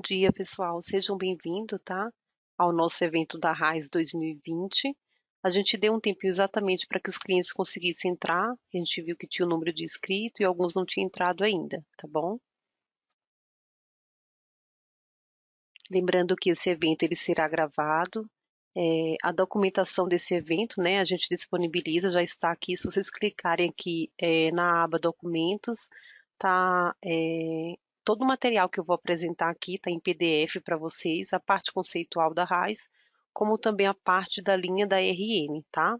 dia, pessoal. Sejam bem-vindos, tá? Ao nosso evento da RAIS 2020. A gente deu um tempinho exatamente para que os clientes conseguissem entrar. A gente viu que tinha o número de inscritos e alguns não tinham entrado ainda, tá bom? Lembrando que esse evento ele será gravado. A documentação desse evento, né, a gente disponibiliza, já está aqui. Se vocês clicarem aqui na aba documentos, tá todo o material que eu vou apresentar aqui está em PDF para vocês, a parte conceitual da RAIS, como também a parte da linha da RM, tá?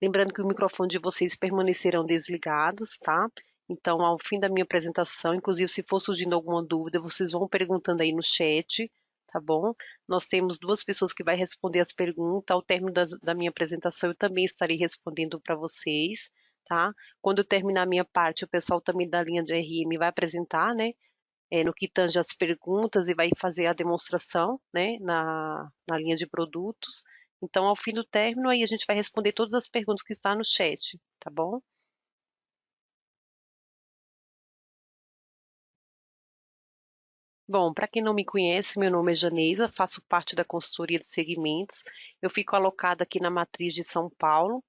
Lembrando que o microfone de vocês permanecerão desligados, tá? Então, ao fim da minha apresentação, inclusive se for surgindo alguma dúvida, vocês vão perguntando aí no chat, tá bom? Nós temos duas pessoas que vai responder as perguntas. Ao término da minha apresentação, eu também estarei respondendo para vocês, tá? Quando eu terminar a minha parte, o pessoal também da linha de RM vai apresentar, né? No que tange as perguntas e vai fazer a demonstração, né, na linha de produtos. Então, ao fim do término, aí a gente vai responder todas as perguntas que estão no chat, tá bom? Bom, para quem não me conhece, meu nome é Janeisa, faço parte da consultoria de segmentos. Eu fico alocada aqui na matriz de São Paulo.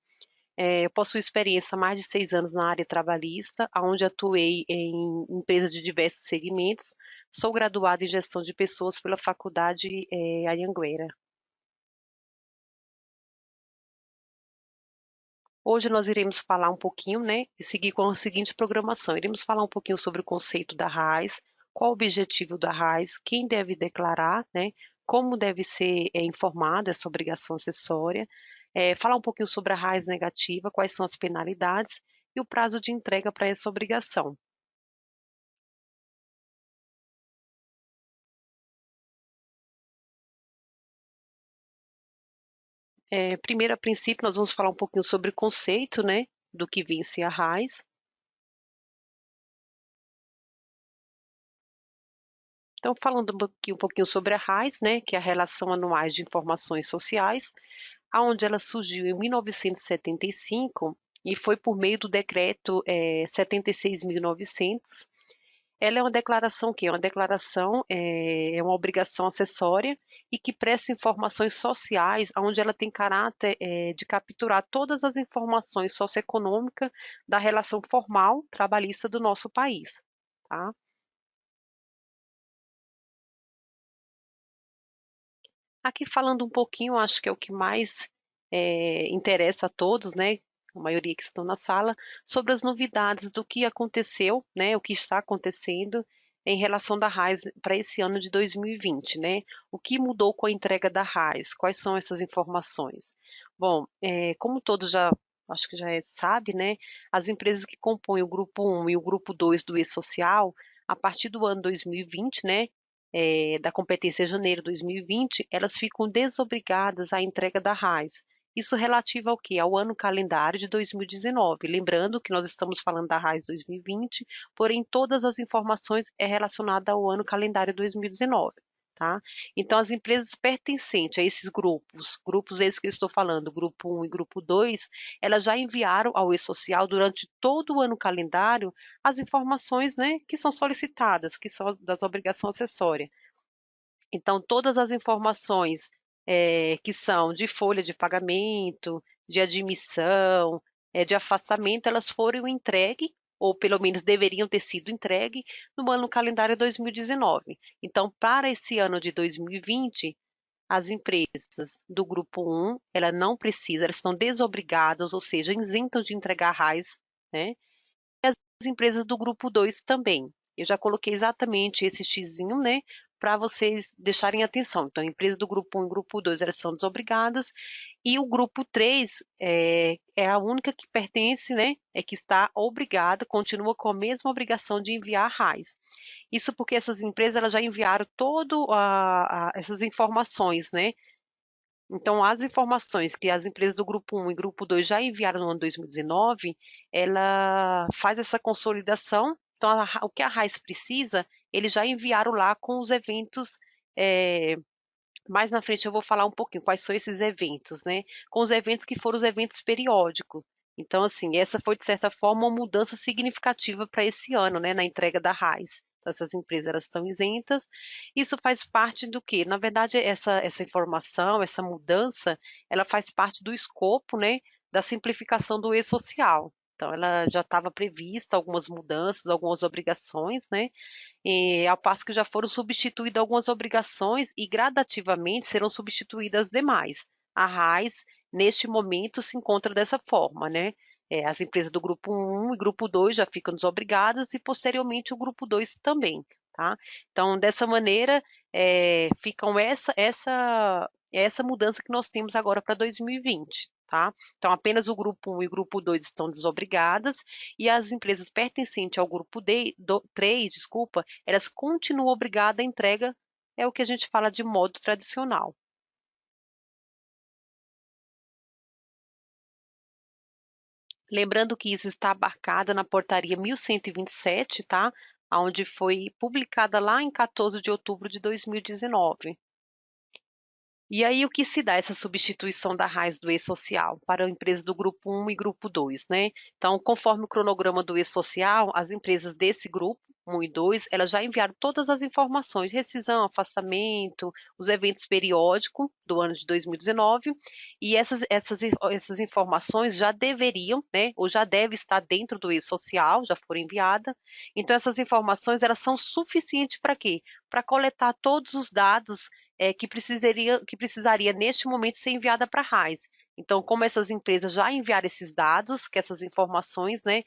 Eu possuo experiência há mais de 6 anos na área trabalhista, onde atuei em empresas de diversos segmentos. Sou graduada em gestão de pessoas pela Faculdade Anhanguera. Hoje nós iremos falar um pouquinho, né, e seguir com a seguinte programação. Iremos falar um pouquinho sobre o conceito da RAIS, qual o objetivo da RAIS, quem deve declarar, né, como deve ser informada essa obrigação acessória, falar um pouquinho sobre a RAIS negativa, quais são as penalidades e o prazo de entrega para essa obrigação. Primeiro, a princípio, nós vamos falar um pouquinho sobre o conceito, né, do que vem ser a RAIS. Então, falando um pouquinho sobre a RAIS, né, que é a Relação Anuais de Informações Sociais, aonde ela surgiu em 1975 e foi por meio do decreto 76.900. Ela é uma declaração que é uma declaração é uma obrigação acessória e que presta informações sociais, onde ela tem caráter de capturar todas as informações socioeconômicas da relação formal trabalhista do nosso país, tá? Aqui falando um pouquinho, acho que é o que mais interessa a todos, né? A maioria que estão na sala, sobre as novidades do que aconteceu, né? O que está acontecendo em relação da RAIS para esse ano de 2020, né? O que mudou com a entrega da RAIS? Quais são essas informações? Bom, como todos já acho que já sabe, né? As empresas que compõem o grupo 1 e o grupo 2 do E-Social, a partir do ano 2020, né? Da competência janeiro 2020, elas ficam desobrigadas à entrega da RAIS. Isso relativo ao quê? Ao ano calendário de 2019. Lembrando que nós estamos falando da RAIS 2020, porém todas as informações é relacionada ao ano calendário 2019. Tá? Então, as empresas pertencentes a esses grupos esses que eu estou falando, grupo 1 e grupo 2, elas já enviaram ao E-Social durante todo o ano calendário as informações, né, que são solicitadas, que são das obrigações acessórias. Então, todas as informações que são de folha de pagamento, de admissão, de afastamento, elas foram entregues, ou pelo menos deveriam ter sido entregues, no ano calendário 2019. Então, para esse ano de 2020, as empresas do grupo 1, ela não precisa, elas estão desobrigadas, ou seja, isentam de entregar RAIS, né? As empresas do grupo 2 também. Eu já coloquei exatamente esse xizinho, né, para vocês deixarem atenção. Então, a empresa do grupo 1 e grupo 2, elas são desobrigadas, e o grupo 3 é a única que pertence, né, que está obrigada, continua com a mesma obrigação de enviar RAIS. Isso porque essas empresas elas já enviaram todas essas informações, né? Então, as informações que as empresas do grupo 1 e grupo 2 já enviaram no ano 2019, ela faz essa consolidação. Então, o que a RAIS precisa, eles já enviaram lá com os eventos. Mais na frente eu vou falar um pouquinho quais são esses eventos, né? Com os eventos que foram os eventos periódicos. Então, assim, essa foi, de certa forma, uma mudança significativa para esse ano, né, na entrega da RAIS. Então, essas empresas elas estão isentas. Isso faz parte do quê? Na verdade, essa informação, essa mudança, ela faz parte do escopo, né, da simplificação do e-social. Então, ela já estava prevista algumas mudanças, algumas obrigações, né? Ao passo que já foram substituídas algumas obrigações e gradativamente serão substituídas as demais. A RAIS, neste momento, se encontra dessa forma, né? As empresas do grupo 1 e grupo 2 já ficam desobrigadas e posteriormente o grupo 2 também, tá? Então, dessa maneira, ficam essa mudança que nós temos agora para 2020, tá? Então, apenas o grupo 1 e o grupo 2 estão desobrigadas e as empresas pertencentes ao grupo 3, desculpa, elas continuam obrigadas à entrega, é o que a gente fala de modo tradicional. Lembrando que isso está abarcado na portaria 1127, tá? Onde foi publicada lá em 14 de outubro de 2019. E aí, o que se dá essa substituição da RAIS do E-Social para empresas do grupo 1 e grupo 2, né? Então, conforme o cronograma do E-Social, as empresas desse grupo, 1 e 2, elas já enviaram todas as informações, rescisão, afastamento, os eventos periódicos do ano de 2019, e essas informações já deveriam, né, ou já deve estar dentro do E-Social, já foram enviadas. Então, essas informações, elas são suficientes para quê? Para coletar todos os dados que precisaria neste momento ser enviada para a RAIS. Então, como essas empresas já enviaram esses dados, que essas informações, né,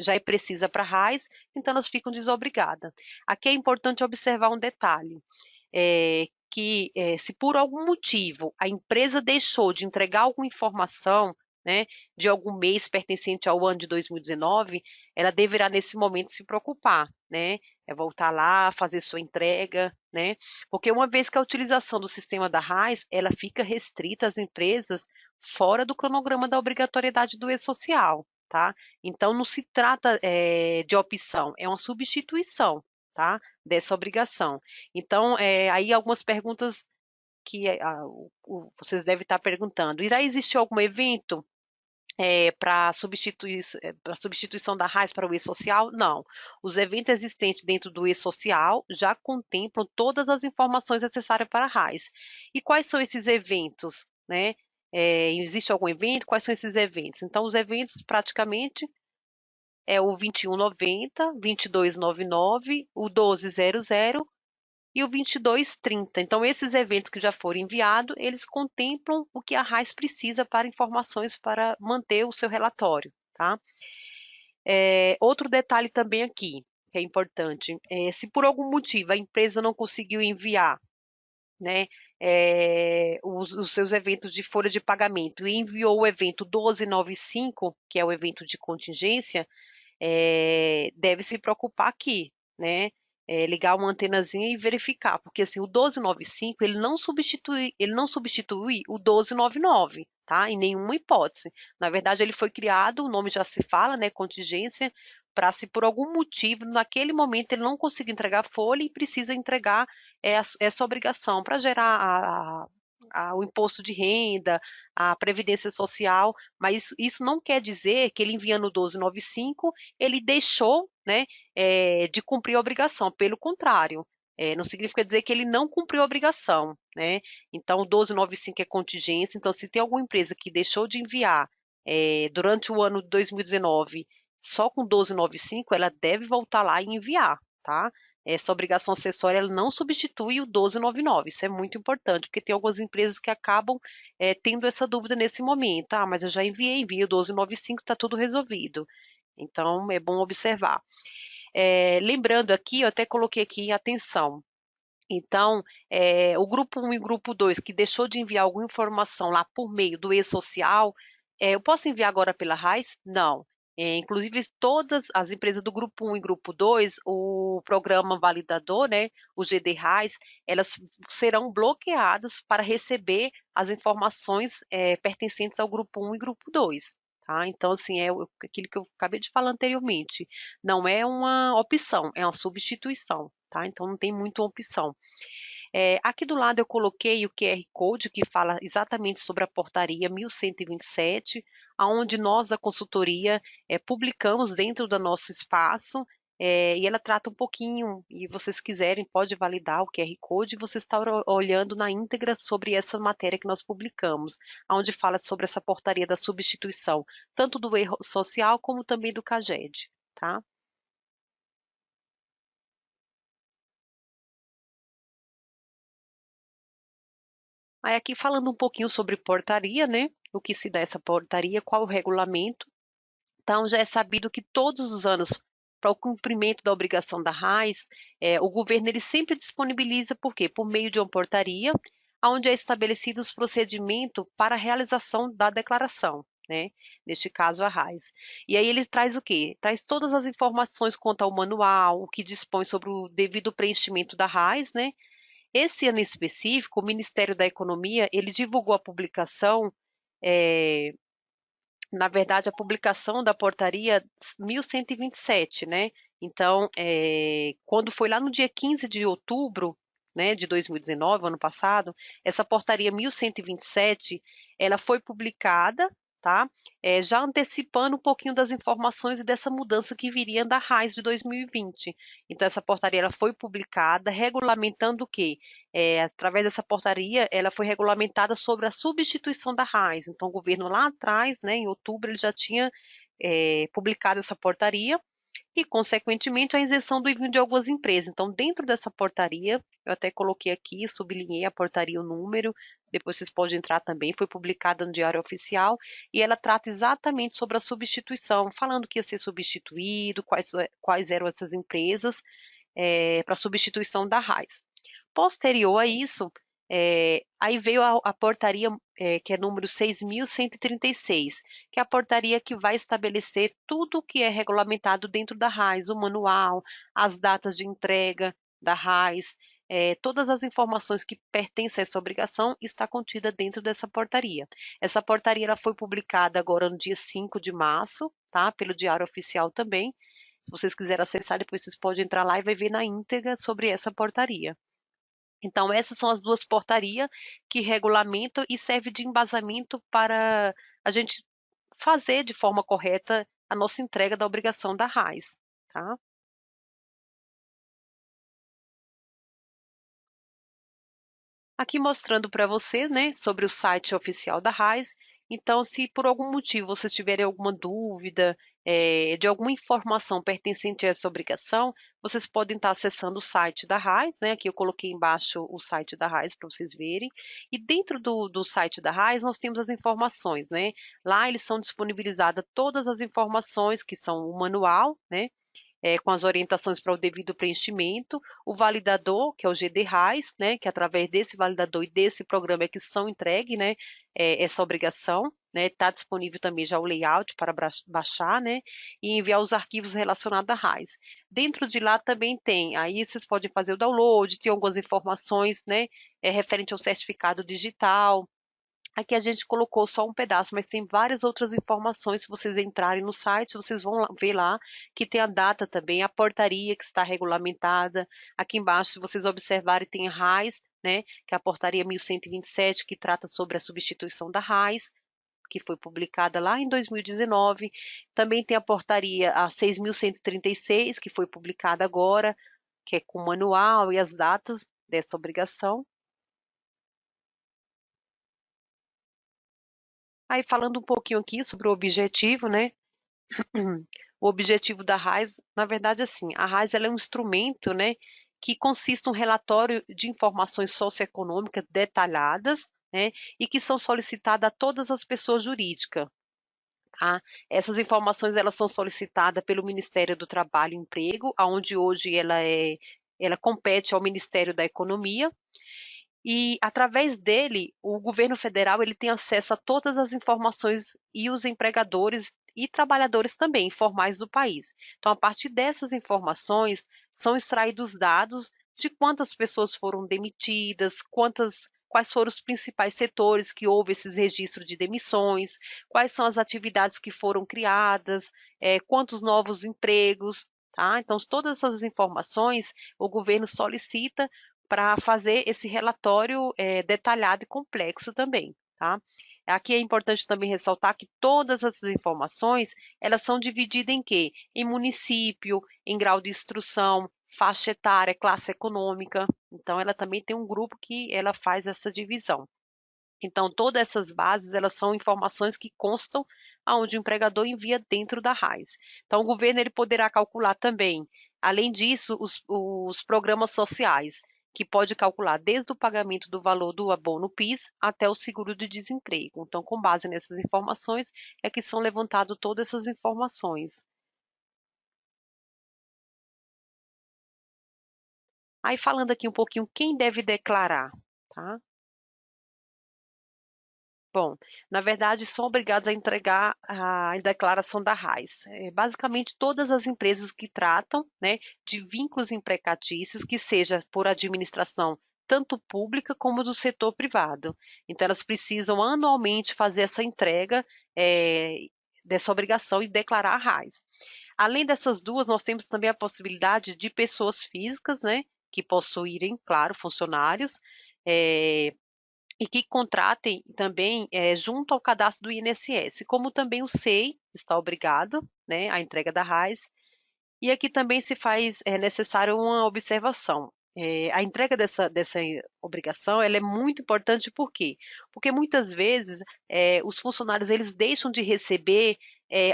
já é precisa para a RAIS, então elas ficam desobrigadas. Aqui é importante observar um detalhe, se por algum motivo a empresa deixou de entregar alguma informação, né, de algum mês pertencente ao ano de 2019, ela deverá nesse momento se preocupar, né, voltar lá, fazer sua entrega, né, porque uma vez que a utilização do sistema da RAIS, ela fica restrita às empresas fora do cronograma da obrigatoriedade do E-Social, tá? Então, não se trata de opção, é uma substituição, tá? Dessa obrigação. Então, aí algumas perguntas que vocês devem estar perguntando. Irá existir algum evento para substituição da RAIS para o E-Social? Não. Os eventos existentes dentro do E-Social já contemplam todas as informações necessárias para a RAIS. E quais são esses eventos, né? Existe algum evento? Quais são esses eventos? Então, os eventos praticamente é o 2190, 2299, o 1200 e o 2230. Então, esses eventos que já foram enviados, eles contemplam o que a RAIS precisa para informações para manter o seu relatório, tá? Outro detalhe também aqui, que é importante, se por algum motivo a empresa não conseguiu enviar, né, os seus eventos de folha de pagamento e enviou o evento 1295, que é o evento de contingência, deve se preocupar aqui, né? Ligar uma antenazinha e verificar, porque assim, o 1295 ele não substitui o 1299, tá? Em nenhuma hipótese. Na verdade, ele foi criado, o nome já se fala, né? Contingência, para se por algum motivo, naquele momento, ele não conseguiu entregar a folha e precisa entregar essa obrigação para gerar o imposto de renda, a previdência social, mas isso não quer dizer que ele enviando o 1295 ele deixou, né, de cumprir a obrigação, pelo contrário, não significa dizer que ele não cumpriu a obrigação, né? Então, o 1295 é contingência, então se tem alguma empresa que deixou de enviar durante o ano de 2019 só com 1295, ela deve voltar lá e enviar, tá? Essa obrigação acessória ela não substitui o 1299, isso é muito importante, porque tem algumas empresas que acabam tendo essa dúvida nesse momento. Ah, mas eu já enviei o 1295, está tudo resolvido. Então, é bom observar. Lembrando aqui, eu até coloquei aqui atenção. Então, o grupo 1 e o grupo 2 que deixou de enviar alguma informação lá por meio do e-social, eu posso enviar agora pela RAIS? Não. Inclusive, todas as empresas do grupo 1 e grupo 2, o programa validador, né, o GD RAIS, elas serão bloqueadas para receber as informações pertencentes ao grupo 1 e grupo 2. Tá? Então, assim, aquilo que eu acabei de falar anteriormente. Não é uma opção, é uma substituição. Tá? Então, não tem muita opção. Aqui do lado eu coloquei o QR Code que fala exatamente sobre a portaria 1127, onde nós, da consultoria, publicamos dentro do nosso espaço e ela trata um pouquinho, e vocês quiserem, pode validar o QR Code, e você está olhando na íntegra sobre essa matéria que nós publicamos, onde fala sobre essa portaria da substituição, tanto do erro social como também do CAGED, tá? Aí aqui falando um pouquinho sobre portaria, né? O que se dá essa portaria, qual o regulamento. Então, já é sabido que todos os anos, para o cumprimento da obrigação da RAIS, o governo ele sempre disponibiliza, por quê? Por meio de uma portaria, onde é estabelecido os procedimentos para a realização da declaração, né? Neste caso, a RAIS. E aí ele traz o quê? Traz todas as informações quanto ao manual, o que dispõe sobre o devido preenchimento da RAIS, né? Esse ano em específico, o Ministério da Economia, ele divulgou a publicação, eh, na verdade, a publicação da portaria 1127, né? Então, quando foi lá no dia 15 de outubro, né, de 2019, ano passado, essa portaria 1127, ela foi publicada, tá? Já antecipando um pouquinho das informações e dessa mudança que viria da RAIS de 2020. Então, essa portaria ela foi publicada, regulamentando o quê? Através dessa portaria, ela foi regulamentada sobre a substituição da RAIS. Então, o governo lá atrás, né, em outubro, ele já tinha publicado essa portaria e, consequentemente, a isenção do envio de algumas empresas. Então, dentro dessa portaria, eu até coloquei aqui, sublinhei a portaria, o número, depois vocês podem entrar também, foi publicada no Diário Oficial, e ela trata exatamente sobre a substituição, falando que ia ser substituído, quais eram essas empresas, para substituição da RAIS. Posterior a isso, aí veio a portaria, que é número 6.136, que é a portaria que vai estabelecer tudo o que é regulamentado dentro da RAIS, o manual, as datas de entrega da RAIS, todas as informações que pertencem a essa obrigação está contida dentro dessa portaria. Essa portaria ela foi publicada agora no dia 5 de março, tá? Pelo Diário Oficial também. Se vocês quiserem acessar, depois vocês podem entrar lá e vai ver na íntegra sobre essa portaria. Então, essas são as duas portarias que regulamentam e servem de embasamento para a gente fazer de forma correta a nossa entrega da obrigação da RAIS, tá? Aqui mostrando para você, né, sobre o site oficial da RAIS. Então, se por algum motivo vocês tiverem alguma dúvida, de alguma informação pertencente a essa obrigação, vocês podem estar acessando o site da RAIS, né? Aqui eu coloquei embaixo o site da RAIS para vocês verem. E dentro do site da RAIS nós temos as informações, né? Lá eles são disponibilizadas todas as informações que são o manual, né? Com as orientações para o devido preenchimento, o validador, que é o GD-RAIS, né, que através desse validador e desse programa é que são entregues, né, essa obrigação, né, está disponível também já o layout para baixar, né, e enviar os arquivos relacionados à RAIS. Dentro de lá também tem, aí vocês podem fazer o download, tem algumas informações, né, referente ao certificado digital. Aqui a gente colocou só um pedaço, mas tem várias outras informações. Se vocês entrarem no site, vocês vão ver lá que tem a data também, a portaria que está regulamentada. Aqui embaixo, se vocês observarem, tem a RAIS, né, que é a portaria 1127, que trata sobre a substituição da RAIS, que foi publicada lá em 2019. Também tem a portaria a 6.136, que foi publicada agora, que é com o manual e as datas dessa obrigação. Aí falando um pouquinho aqui sobre o objetivo, né? O objetivo da RAIS, na verdade, assim, a RAIS ela é um instrumento, né, que consiste em um relatório de informações socioeconômicas detalhadas, né, e que são solicitadas a todas as pessoas jurídicas. Tá? Essas informações elas são solicitadas pelo Ministério do Trabalho e Emprego, aonde hoje ela compete ao Ministério da Economia, e através dele, o governo federal ele tem acesso a todas as informações e os empregadores e trabalhadores também informais do país. Então, a partir dessas informações, são extraídos dados de quantas pessoas foram demitidas, quais foram os principais setores que houve esses registros de demissões, quais são as atividades que foram criadas, quantos novos empregos, tá? Então, todas essas informações o governo solicita para fazer esse relatório detalhado e complexo também, tá? Aqui é importante também ressaltar que todas essas informações, elas são divididas em quê? Em município, em grau de instrução, faixa etária, classe econômica. Então, ela também tem um grupo que ela faz essa divisão. Então, todas essas bases, elas são informações que constam aonde o empregador envia dentro da RAIS. Então, o governo ele poderá calcular também, além disso, os programas sociais, que pode calcular desde o pagamento do valor do abono PIS até o seguro de desemprego. Então, com base nessas informações, é que são levantadas todas essas informações. Aí, falando aqui um pouquinho, quem deve declarar, tá? Bom, na verdade, são obrigados a entregar a declaração da RAIS. Basicamente, todas as empresas que tratam, né, de vínculos empregatícios, que seja por administração tanto pública como do setor privado. Então, elas precisam anualmente fazer essa entrega dessa obrigação e declarar a RAIS. Além dessas duas, nós temos também a possibilidade de pessoas físicas, né, que possuírem, claro, funcionários, eh, e que contratem também junto ao cadastro do INSS, como também o SEI está obrigado, né, à entrega da RAIS, e aqui também se faz necessário uma observação. A entrega dessa obrigação ela é muito importante, por quê? Porque muitas vezes os funcionários eles deixam de receber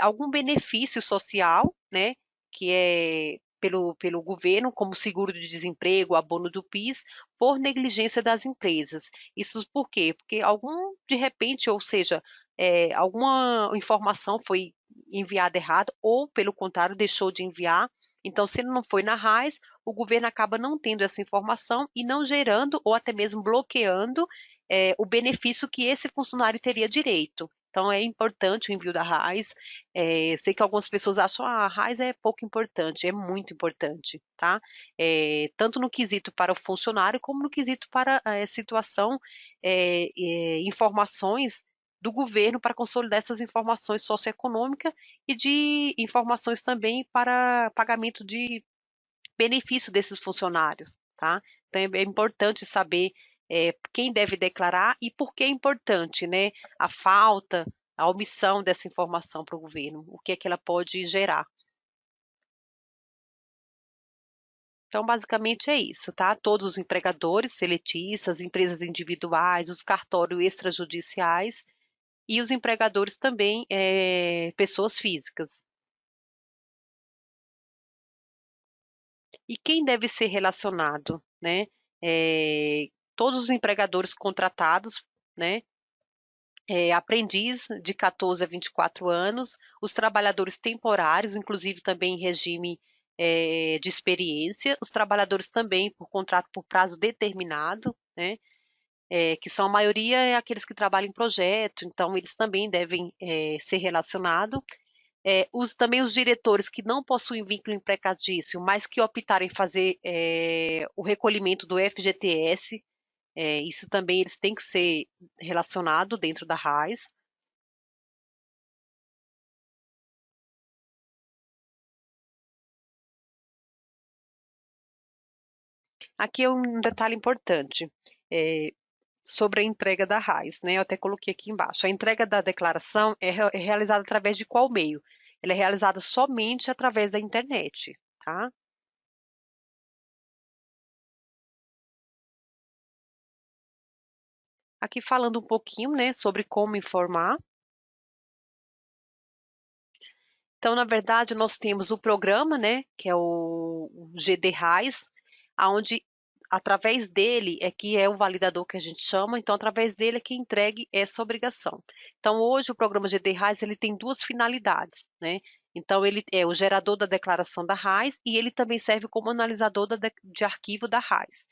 algum benefício social, né, que é pelo governo, como seguro de desemprego, abono do PIS, por negligência das empresas. Isso por quê? Porque de repente, ou seja, alguma informação foi enviada errada, ou pelo contrário, deixou de enviar. Então, se ele não foi na RAIS, o governo acaba não tendo essa informação e não gerando ou até mesmo bloqueando o benefício que esse funcionário teria direito. Então, é importante o envio da RAIS. Sei que algumas pessoas acham que a RAIS é pouco importante, é muito importante, tá? Tanto no quesito para o funcionário, como no quesito para a situação, informações do governo para consolidar essas informações socioeconômicas e de informações também para pagamento de benefício desses funcionários, tá? Então é importante saber quem deve declarar e por que é importante, né? A falta, a omissão dessa informação para o governo, o que é que ela pode gerar. Então, basicamente é isso, tá? Todos os empregadores, seletistas, empresas individuais, os cartórios extrajudiciais e os empregadores também, pessoas físicas. E quem deve ser relacionado, né? Todos os empregadores contratados, né? Aprendiz de 14 a 24 anos, os trabalhadores temporários, inclusive também em regime de experiência, os trabalhadores também por contrato por prazo determinado, né? Que são a maioria aqueles que trabalham em projeto, então eles também devem ser relacionados. Também os diretores que não possuem vínculo empregatício, mas que optarem em fazer o recolhimento do FGTS, isso também eles têm que ser relacionados dentro da RAIS. Aqui é um detalhe importante sobre a entrega da RAIS, né? Eu até coloquei aqui embaixo. A entrega da declaração é realizada através de qual meio? Ela é realizada somente através da internet, tá? Aqui falando um pouquinho, né, sobre como informar. Então, na verdade, nós temos o programa, né, que é o GD RAIS, aonde através dele é que é o validador que a gente chama, então através dele é que entregue essa obrigação. Então, hoje o programa GD RAIS ele tem duas finalidades, né? Então, ele é o gerador da declaração da RAIS e ele também serve como analisador de arquivo da RAIS.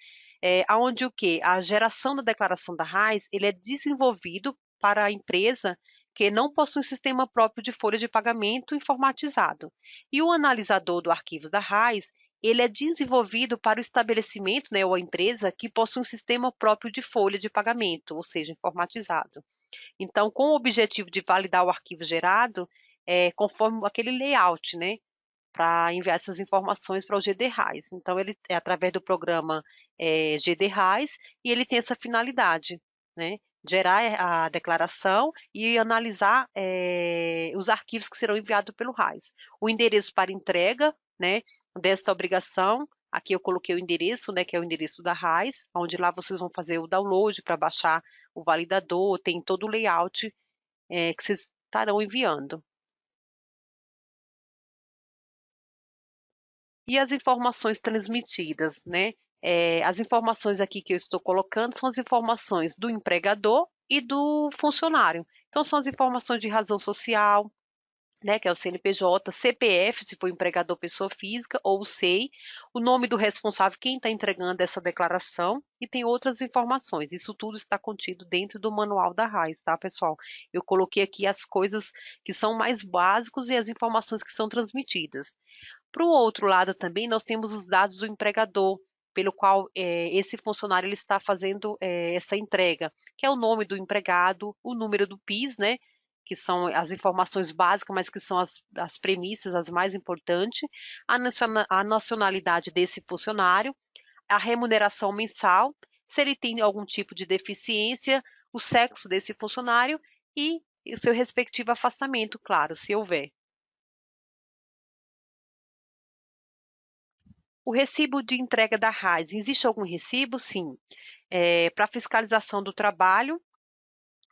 Aonde o que? A geração da declaração da RAIS, ele é desenvolvido para a empresa que não possui um sistema próprio de folha de pagamento informatizado. E o analisador do arquivo da RAIS, ele é desenvolvido para o estabelecimento, né, ou a empresa que possui um sistema próprio de folha de pagamento, ou seja, informatizado. Então, com o objetivo de validar o arquivo gerado, conforme aquele layout, né, para enviar essas informações para o GD RAIS. Então, ele é através do programa GD RAIS e ele tem essa finalidade, né? gerar a declaração e analisar os arquivos que serão enviados pelo RAIS. O endereço para entrega, né, desta obrigação, aqui eu coloquei o endereço, né, que é o endereço da RAIS, onde lá vocês vão fazer o download para baixar o validador, tem todo o layout que vocês estarão enviando. E as informações transmitidas, né? As informações aqui que eu estou colocando são as informações do empregador e do funcionário. Então, são as informações de razão social, né, que é o CNPJ, CPF, se for empregador pessoa física, ou o SEI, o nome do responsável, quem está entregando essa declaração, e tem outras informações. Isso tudo está contido dentro do manual da RAIS, tá, pessoal? Eu coloquei aqui as coisas que são mais básicos e as informações que são transmitidas. Para o outro lado também, nós temos os dados do empregador, pelo qual esse funcionário ele está fazendo essa entrega, que é o nome do empregado, o número do PIS, né, que são as informações básicas, mas que são as premissas, as mais importantes, a nacionalidade desse funcionário, a remuneração mensal, se ele tem algum tipo de deficiência, o sexo desse funcionário e o seu respectivo afastamento, claro, se houver. O recibo de entrega da RAIS, existe algum recibo? Sim. Para fiscalização do trabalho,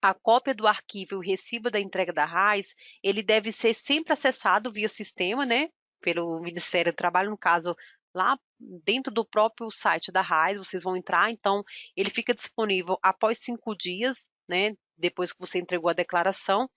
a cópia do arquivo e o recibo da entrega da RAIS, ele deve ser sempre acessado via sistema, né? Pelo Ministério do Trabalho, no caso, lá dentro do próprio site da RAIS, vocês vão entrar, então ele fica disponível após 5 dias, né? Depois que você entregou a declaração.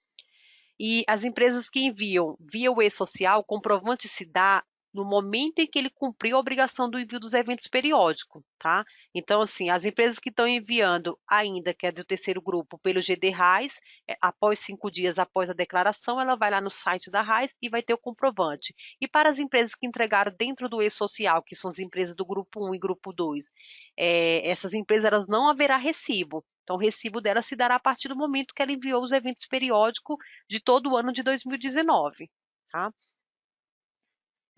E as empresas que enviam via o e-social, o comprovante se dá no momento em que ele cumpriu a obrigação do envio dos eventos periódicos, tá? Então, assim, as empresas que estão enviando ainda, que é do terceiro grupo, pelo GD RAIS, após 5 dias após a declaração, ela vai lá no site da RAIS e vai ter o comprovante. E para as empresas que entregaram dentro do e-social, que são as empresas do grupo 1 e grupo 2, essas empresas elas não haverá recibo. Então, o recibo dela se dará a partir do momento que ela enviou os eventos periódicos de todo o ano de 2019, tá?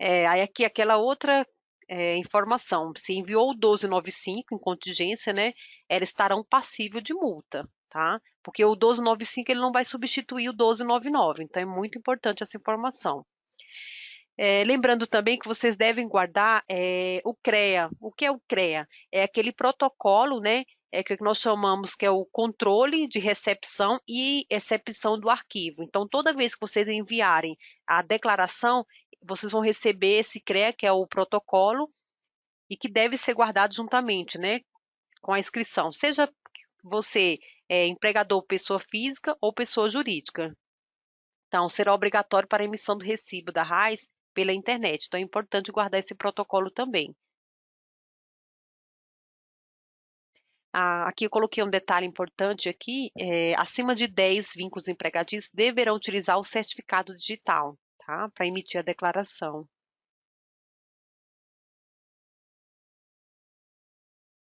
Aí aqui aquela outra informação, se enviou o 1295 em contingência, né, elas estarão passível de multa, tá? Porque o 1295 ele não vai substituir o 1299, então é muito importante essa informação. Lembrando também que vocês devem guardar o CREA. O que é o CREA? É aquele protocolo, né, que nós chamamos que é o controle de recepção e excepção do arquivo. Então, toda vez que vocês enviarem a declaração, vocês vão receber esse CREA, que é o protocolo, e que deve ser guardado juntamente, né, com a inscrição. Seja você empregador pessoa física ou pessoa jurídica. Então, será obrigatório para a emissão do recibo da RAIS pela internet. Então, é importante guardar esse protocolo também. Aqui eu coloquei um detalhe importante aqui, acima de 10 vínculos empregatícios deverão utilizar o certificado digital, tá? Para emitir a declaração.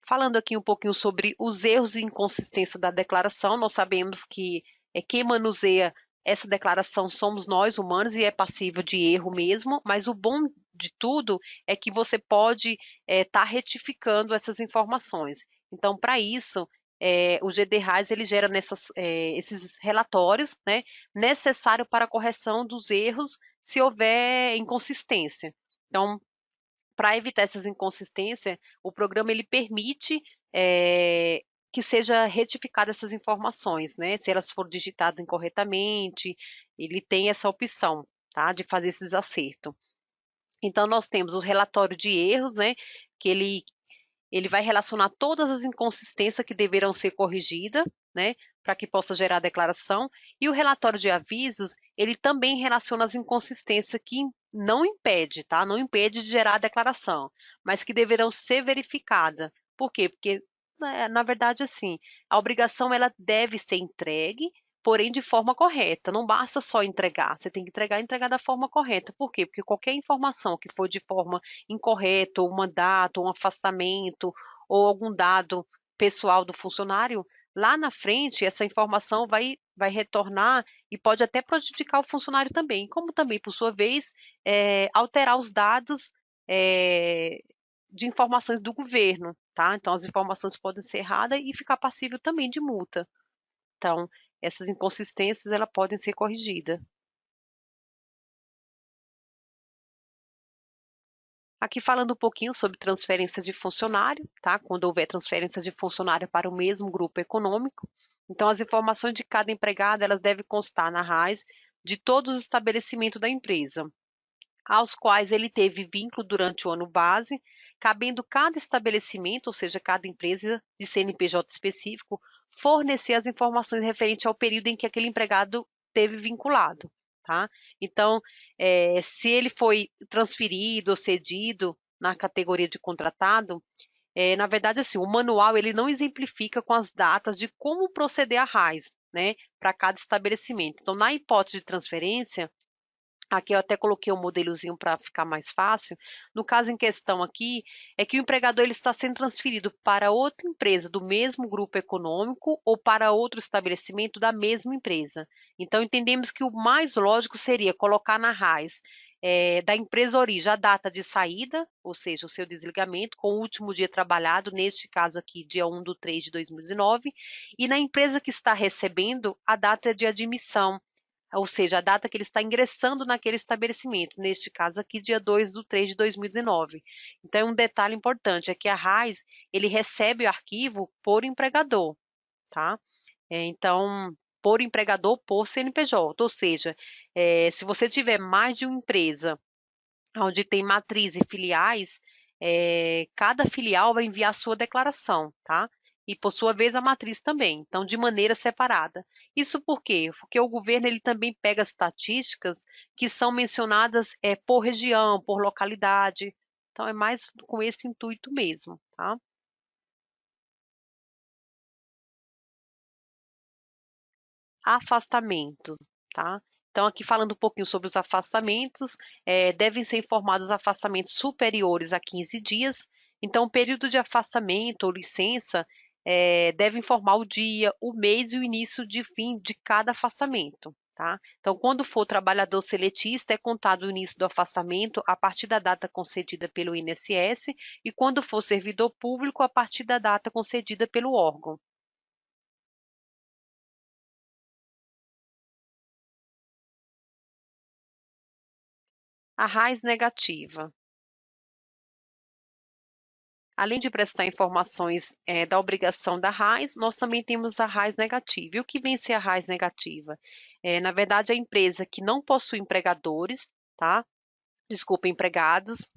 Falando aqui um pouquinho sobre os erros e inconsistência da declaração, nós sabemos que quem manuseia essa declaração somos nós, humanos, e é passível de erro mesmo, mas o bom de tudo é que você pode estar retificando essas informações. Então, para isso, o GDRAIS ele gera esses relatórios, né, necessário para a correção dos erros se houver inconsistência. Então, para evitar essas inconsistências, o programa ele permite que seja retificada essas informações, né? Se elas foram digitadas incorretamente, ele tem essa opção, tá? De fazer esses acertos. Então, nós temos o relatório de erros, né? Que ele vai relacionar todas as inconsistências que deverão ser corrigidas, né, para que possa gerar a declaração. E o relatório de avisos, ele também relaciona as inconsistências que não impede, tá? Não impede de gerar a declaração, mas que deverão ser verificadas. Por quê? Porque, na verdade, assim, a obrigação ela deve ser entregue, porém de forma correta. Não basta só entregar, você tem que entregar da forma correta. Por quê? Porque qualquer informação que for de forma incorreta, ou um mandato, ou um afastamento, ou algum dado pessoal do funcionário, lá na frente essa informação vai retornar e pode até prejudicar o funcionário também, como também, por sua vez, alterar os dados de informações do governo, tá? Então, as informações podem ser erradas e ficar passível também de multa. Então, essas inconsistências elas podem ser corrigidas. Aqui falando um pouquinho sobre transferência de funcionário, tá? Quando houver transferência de funcionário para o mesmo grupo econômico. Então, as informações de cada empregado, elas devem constar na RAIS de todos os estabelecimentos da empresa, aos quais ele teve vínculo durante o ano base, cabendo cada estabelecimento, ou seja, cada empresa de CNPJ específico, fornecer as informações referentes ao período em que aquele empregado teve vinculado, tá? Então, se ele foi transferido ou cedido na categoria de contratado, na verdade, assim, o manual ele não exemplifica com as datas de como proceder a RAIS, né, para cada estabelecimento. Então, na hipótese de transferência, aqui eu até coloquei um modelozinho para ficar mais fácil. No caso em questão aqui, é que o empregador ele está sendo transferido para outra empresa do mesmo grupo econômico ou para outro estabelecimento da mesma empresa. Então, entendemos que o mais lógico seria colocar na RAIS da empresa origem a data de saída, ou seja, o seu desligamento, com o último dia trabalhado, neste caso aqui, dia 1/3/2019, e na empresa que está recebendo, a data de admissão, ou seja, a data que ele está ingressando naquele estabelecimento, neste caso aqui, dia 2/3/2019. Então, um detalhe importante é que a RAIS, ele recebe o arquivo por empregador, tá? Então, por empregador, por CNPJ, ou seja, se você tiver mais de uma empresa onde tem matriz e filiais, cada filial vai enviar a sua declaração, tá? E por sua vez a matriz também, então de maneira separada. Isso por quê? Porque o governo ele também pega as estatísticas que são mencionadas por região, por localidade. Então é mais com esse intuito mesmo, tá? Afastamentos, tá? Então, aqui falando um pouquinho sobre os afastamentos, devem ser informados afastamentos superiores a 15 dias. Então, o período de afastamento ou licença deve informar o dia, o mês e o início de fim de cada afastamento, tá? Então, quando for trabalhador seletista, é contado o início do afastamento a partir da data concedida pelo INSS e quando for servidor público, a partir da data concedida pelo órgão. A raiz negativa. Além de prestar informações da obrigação da RAIS, nós também temos a RAIS negativa. E o que vem ser a RAIS negativa? Na verdade, a empresa que não possui empregadores, tá? Desculpa, empregados,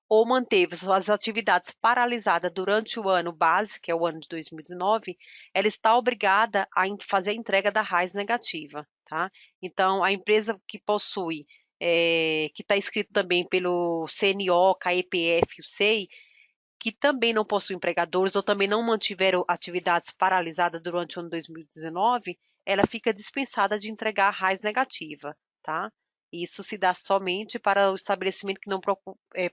ou manteve suas atividades paralisadas durante o ano base, que é o ano de 2019, ela está obrigada a fazer a entrega da RAIS negativa, tá? Então, a empresa que possui, que está escrito também pelo CNO, CAEPF, o SEI, que também não possuem empregadores ou também não mantiveram atividades paralisadas durante o ano 2019, ela fica dispensada de entregar a RAIS negativa, tá? Isso se dá somente para o estabelecimento que não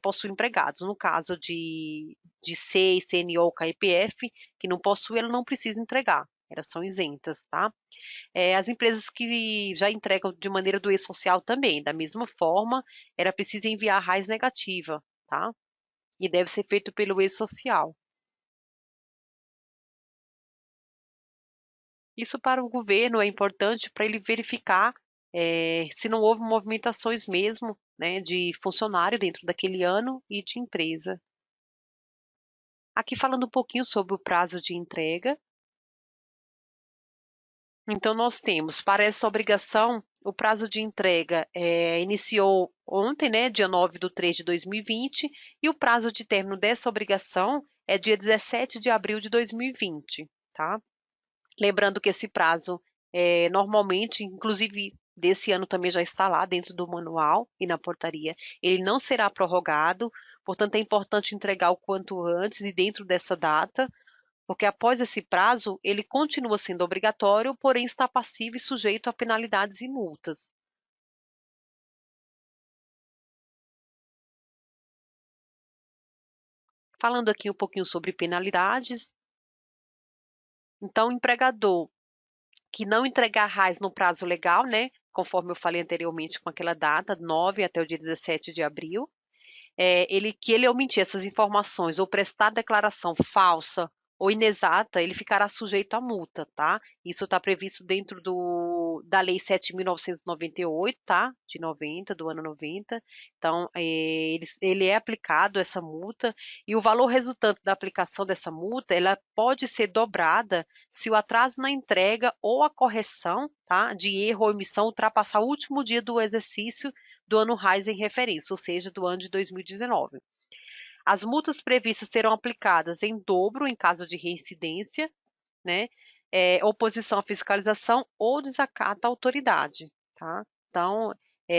possui empregados. No caso de SEI, CNO, KIPF, que não possui, ela não precisa entregar. Elas são isentas, tá? As empresas que já entregam de maneira do e-social também, da mesma forma, ela precisa enviar a RAIS negativa, tá? E deve ser feito pelo e-social. Isso para o governo é importante para ele verificar se não houve movimentações mesmo, né, de funcionário dentro daquele ano e de empresa. Aqui falando um pouquinho sobre o prazo de entrega. Então, nós temos, para essa obrigação, o prazo de entrega iniciou ontem, né, dia 9/3/2020, e o prazo de término dessa obrigação é dia 17 de abril de 2020, tá? Lembrando que esse prazo, normalmente, inclusive desse ano também já está lá dentro do manual e na portaria, ele não será prorrogado, portanto é importante entregar o quanto antes e dentro dessa data, porque após esse prazo ele continua sendo obrigatório, porém está passivo e sujeito a penalidades e multas. Falando aqui um pouquinho sobre penalidades, então o empregador que não entregar RAIS no prazo legal, né, conforme eu falei anteriormente com aquela data, 9 até o dia 17 de abril, ele omitir essas informações ou prestar declaração falsa ou inexata, ele ficará sujeito à multa, tá? Isso está previsto dentro da Lei 7.998, tá? De 90, do ano 90. Então, ele é aplicado essa multa e o valor resultante da aplicação dessa multa, ela pode ser dobrada se o atraso na entrega ou a correção, tá? De erro ou omissão ultrapassar o último dia do exercício do ano RAIS em referência, ou seja, do ano de 2019. As multas previstas serão aplicadas em dobro em caso de reincidência, né? Oposição à fiscalização ou desacato à autoridade, tá? Então,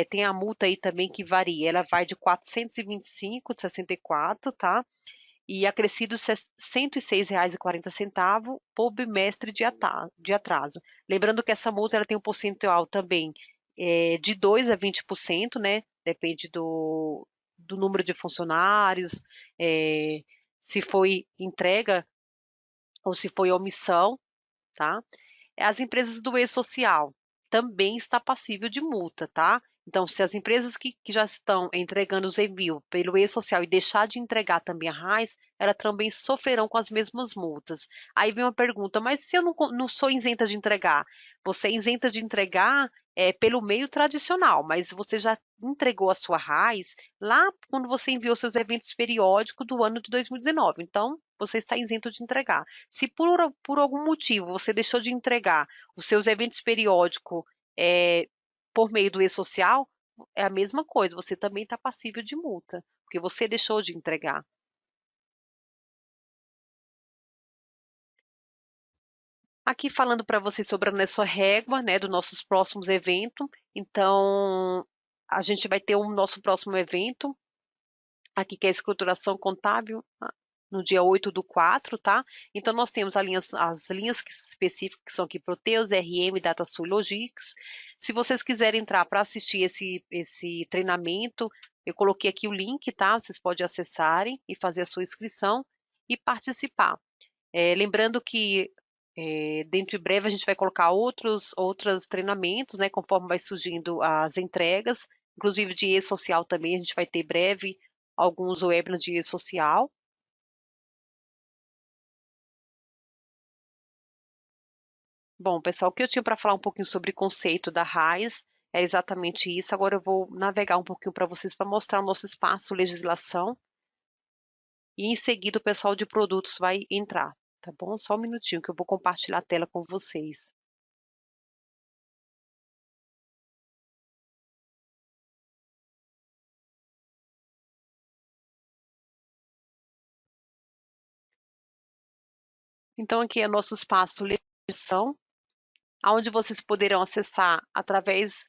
tem a multa aí também que varia, ela vai de 425,64, tá? E acrescido R$ 106,40 por bimestre de atraso. Lembrando que essa multa ela tem um percentual também de 2 a 20%, né? Depende do número de funcionários, se foi entrega ou se foi omissão, tá? As empresas do e-social também está passível de multa, tá? Então, se as empresas que já estão entregando os envios pelo e-social e deixar de entregar também a RAIS, elas também sofrerão com as mesmas multas. Aí vem uma pergunta, mas se eu não sou isenta de entregar? Você é isenta de entregar pelo meio tradicional, mas você já entregou a sua RAIS lá quando você enviou seus eventos periódicos do ano de 2019. Então, você está isento de entregar. Se por algum motivo você deixou de entregar os seus eventos periódicos por meio do e-social, é a mesma coisa, você também está passível de multa, porque você deixou de entregar. Aqui falando para você sobre a nossa régua, né, dos nossos próximos eventos. Então, a gente vai ter o nosso próximo evento, aqui que é a escrituração contábil, no dia 8/4, tá? Então, nós temos as linhas específicas, que são aqui Proteus, RM, DataSul e Logix. Se vocês quiserem entrar para assistir esse treinamento, eu coloquei aqui o link, tá? Vocês podem acessarem e fazer a sua inscrição e participar. Lembrando que dentro de breve a gente vai colocar outros treinamentos, né? Conforme vai surgindo as entregas, inclusive de e-social também, a gente vai ter breve alguns webinars de e-social. Bom, pessoal, o que eu tinha para falar um pouquinho sobre o conceito da RAIS é exatamente isso. Agora eu vou navegar um pouquinho para vocês para mostrar o nosso espaço legislação e em seguida o pessoal de produtos vai entrar, tá bom? Só um minutinho que eu vou compartilhar a tela com vocês. Então aqui é nosso espaço legislação, onde vocês poderão acessar através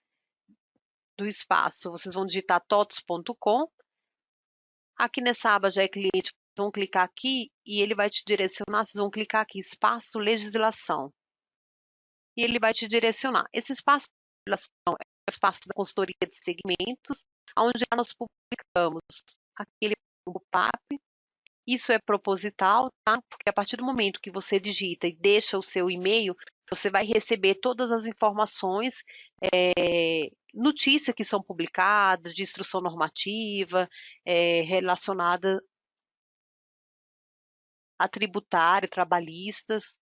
do espaço. Vocês vão digitar totos.com. Aqui nessa aba já é cliente, vocês vão clicar aqui e ele vai te direcionar. Vocês vão clicar aqui, espaço legislação. E ele vai te direcionar. Esse espaço de legislação é o espaço da consultoria de segmentos, onde nós publicamos aquele PAP. Isso é proposital, tá? Porque a partir do momento que você digita e deixa o seu e-mail, você vai receber todas as informações, notícias que são publicadas, de instrução normativa, relacionada a tributário, trabalhistas.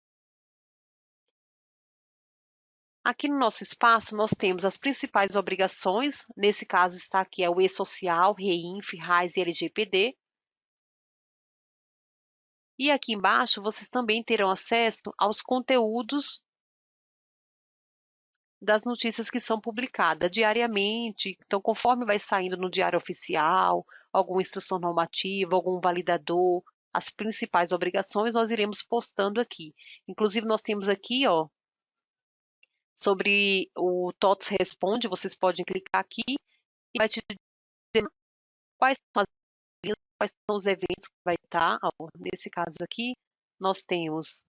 Aqui no nosso espaço, nós temos as principais obrigações, nesse caso está aqui o e-social, REINF, RAIS e LGPD. E aqui embaixo, vocês também terão acesso aos conteúdos das notícias que são publicadas diariamente. Então, conforme vai saindo no Diário Oficial, alguma instrução normativa, algum validador, as principais obrigações, nós iremos postando aqui. Inclusive, nós temos aqui, ó, sobre o TOTS Responde, vocês podem clicar aqui e vai te dizer quais são as linhas, quais são os eventos que vai estar. Ó, nesse caso aqui, nós temos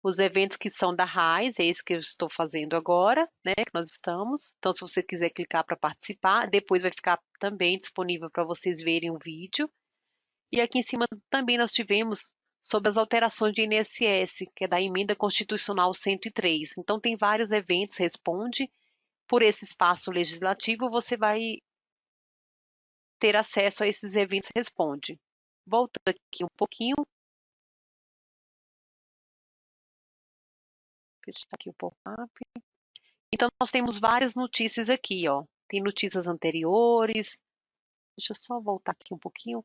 os eventos que são da RAIS, é esse que eu estou fazendo agora, né, que nós estamos. Então, se você quiser clicar para participar, depois vai ficar também disponível para vocês verem o vídeo. E aqui em cima também nós tivemos sobre as alterações de INSS, que é da Emenda Constitucional 103. Então, tem vários eventos, responde. Por esse espaço legislativo, você vai ter acesso a esses eventos Responde. Voltando aqui um pouquinho. Fechar aqui o pop-up. Então, nós temos várias notícias aqui, ó. Tem notícias anteriores. Deixa eu só voltar aqui um pouquinho.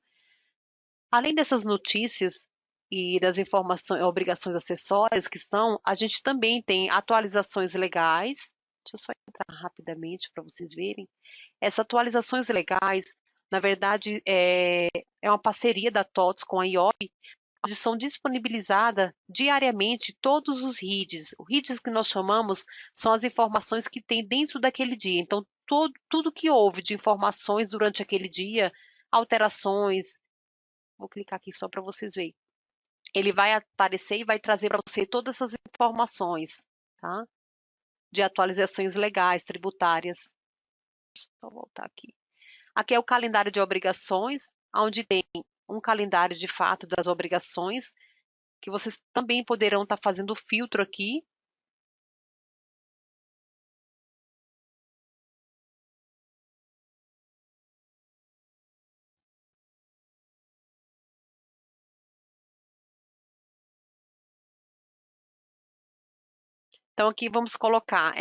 Além dessas notícias e das informações, obrigações acessórias que estão, a gente também tem atualizações legais. Deixa eu só entrar rapidamente para vocês verem. Essas atualizações legais, na verdade, é uma parceria da TOTS com a IOB, onde são disponibilizadas diariamente todos os RIDs. Os RIDs que nós chamamos são as informações que tem dentro daquele dia. Então, tudo que houve de informações durante aquele dia, alterações, vou clicar aqui só para vocês verem. Ele vai aparecer e vai trazer para você todas essas informações, tá? De atualizações legais, tributárias. Só voltar aqui. Aqui é o calendário de obrigações, onde tem um calendário de fato das obrigações, que vocês também poderão estar fazendo filtro aqui. Então, aqui vamos colocar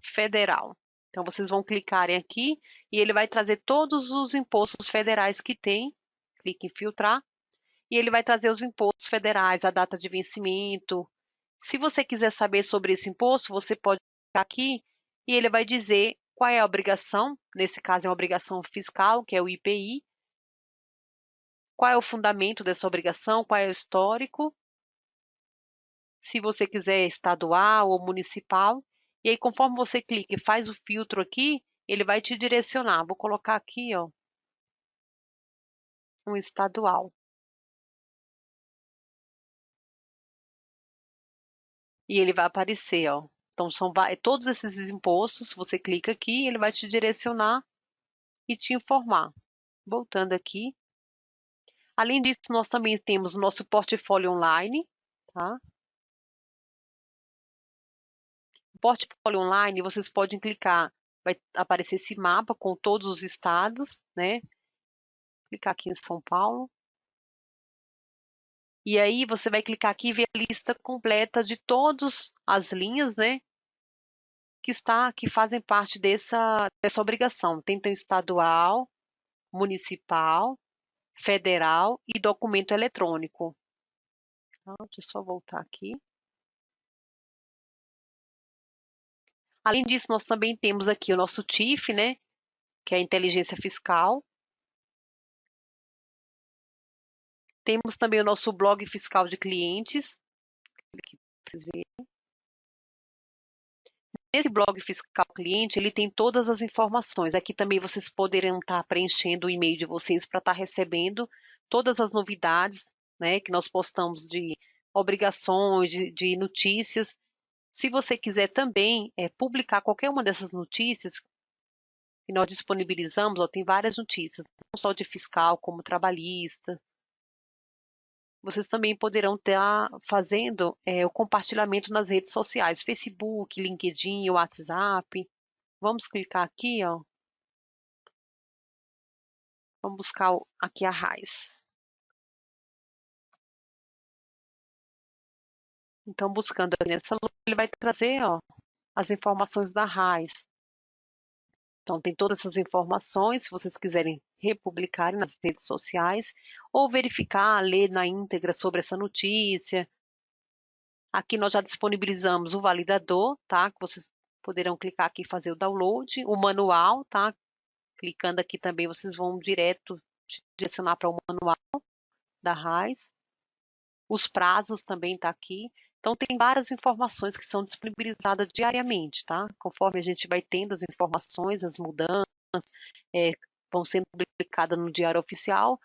federal. Então, vocês vão clicarem aqui e ele vai trazer todos os impostos federais que tem. Clique em filtrar. E ele vai trazer os impostos federais, a data de vencimento. Se você quiser saber sobre esse imposto, você pode clicar aqui e ele vai dizer qual é a obrigação. Nesse caso, é uma obrigação fiscal, que é o IPI. Qual é o fundamento dessa obrigação, qual é o histórico. Se você quiser estadual ou municipal. E aí, conforme você clica e faz o filtro aqui, ele vai te direcionar. Vou colocar aqui, ó, um estadual. E ele vai aparecer, ó. Então, são todos esses impostos, você clica aqui, ele vai te direcionar e te informar. Voltando aqui. Além disso, nós também temos o nosso portfólio online, tá? Portfólio online, vocês podem clicar, vai aparecer esse mapa com todos os estados, né? Clicar aqui em São Paulo. E aí você vai clicar aqui e ver a lista completa de todas as linhas, né? Que fazem parte dessa obrigação. Tem então estadual, municipal, federal e documento eletrônico. Então, deixa eu só voltar aqui. Além disso, nós também temos aqui o nosso TIF, né? Que é a inteligência fiscal. Temos também o nosso blog fiscal de clientes. Aqui para vocês verem. Nesse blog fiscal cliente, ele tem todas as informações. Aqui também vocês poderão estar preenchendo o e-mail de vocês para estar recebendo todas as novidades, né, que nós postamos de obrigações, de notícias. Se você quiser também publicar qualquer uma dessas notícias que nós disponibilizamos, ó, tem várias notícias, não só de fiscal, como trabalhista. Vocês também poderão estar fazendo o compartilhamento nas redes sociais, Facebook, LinkedIn, WhatsApp. Vamos clicar aqui, ó. Vamos buscar aqui a RAIS. Então, buscando aqui nessa lupa, ele vai trazer, ó, as informações da RAIS. Então, tem todas essas informações, se vocês quiserem republicar nas redes sociais, ou verificar, ler na íntegra sobre essa notícia. Aqui nós já disponibilizamos o validador, tá? Que vocês poderão clicar aqui e fazer o download. O manual, tá? Clicando aqui também, vocês vão direto direcionar para o manual da RAIS. Os prazos também tá aqui. Então, tem várias informações que são disponibilizadas diariamente, tá? Conforme a gente vai tendo as informações, as mudanças, vão sendo publicadas no Diário Oficial,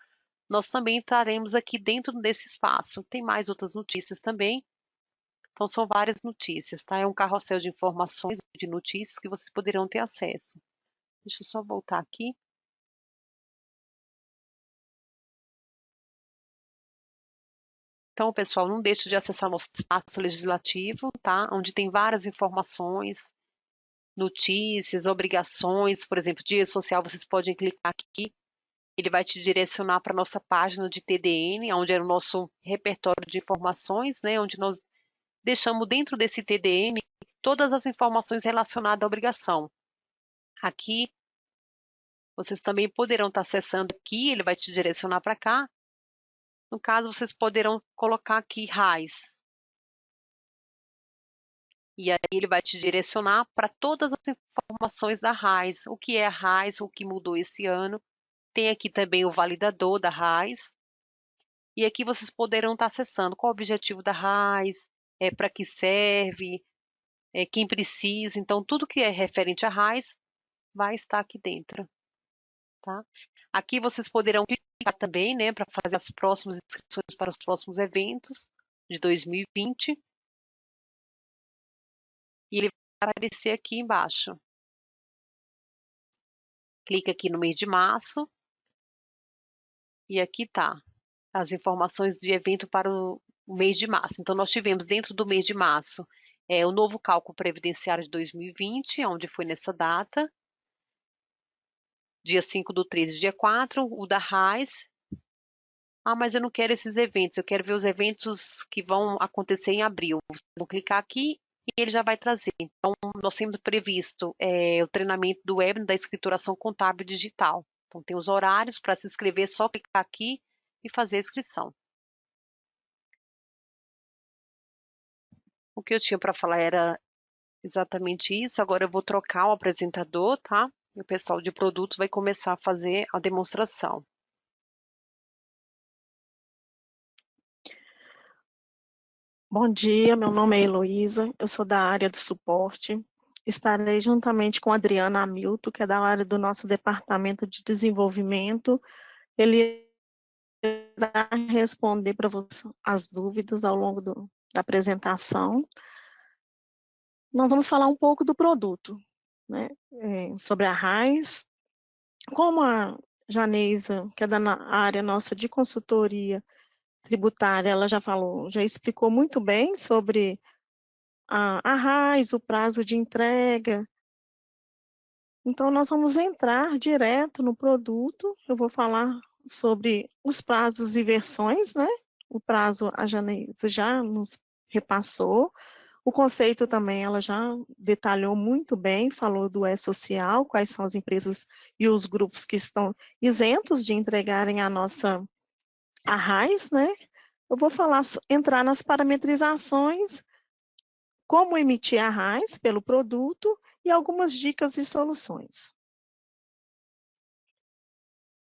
nós também estaremos aqui dentro desse espaço. Tem mais outras notícias também. Então, são várias notícias, tá? É um carrossel de informações, de notícias que vocês poderão ter acesso. Deixa eu só voltar aqui. Então, pessoal, não deixe de acessar nosso espaço legislativo, tá? Onde tem várias informações, notícias, obrigações, por exemplo, dia social, vocês podem clicar aqui, ele vai te direcionar para a nossa página de TDN, onde é o nosso repertório de informações, né, onde nós deixamos dentro desse TDN todas as informações relacionadas à obrigação. Aqui, vocês também poderão estar acessando aqui, ele vai te direcionar para cá. No caso, vocês poderão colocar aqui RAIS. E aí ele vai te direcionar para todas as informações da RAIS. O que é a RAIS, o que mudou esse ano. Tem aqui também o validador da RAIS. E aqui vocês poderão estar acessando qual o objetivo da RAIS, para que serve, quem precisa. Então, tudo que é referente à RAIS vai estar aqui dentro. Tá? Aqui vocês poderão clicar também, né, para fazer as próximas inscrições para os próximos eventos de 2020. E ele vai aparecer aqui embaixo. Clica aqui no mês de março. E aqui está as informações do evento para o mês de março. Então, nós tivemos dentro do mês de março o novo cálculo previdenciário de 2020, onde foi nessa data, dia 5/3 e dia 4, o da RAIS. Ah, mas eu não quero esses eventos, eu quero ver os eventos que vão acontecer em abril. Vocês vão clicar aqui e ele já vai trazer. Então, nós temos previsto o treinamento do web da escrituração contábil digital. Então, tem os horários para se inscrever, é só clicar aqui e fazer a inscrição. O que eu tinha para falar era exatamente isso. Agora eu vou trocar o apresentador, tá? E o pessoal de produtos vai começar a fazer a demonstração. Bom dia, meu nome é Heloísa, eu sou da área de suporte. Estarei juntamente com a Adriana Hamilton, que é da área do nosso departamento de desenvolvimento. Ele irá responder para você as dúvidas ao longo da apresentação. Nós vamos falar um pouco do produto, né? Sobre a RAIS. Como a Janeisa, que é da área nossa de consultoria tributária, ela já falou, já explicou muito bem sobre a RAIS, o prazo de entrega. Então, nós vamos entrar direto no produto. Eu vou falar sobre os prazos e versões, né? O prazo a Janaísa já nos repassou. O conceito também ela já detalhou muito bem, falou do E-Social, quais são as empresas e os grupos que estão isentos de entregarem a RAIS, né? Eu vou entrar nas parametrizações, como emitir a RAIS pelo produto e algumas dicas e soluções.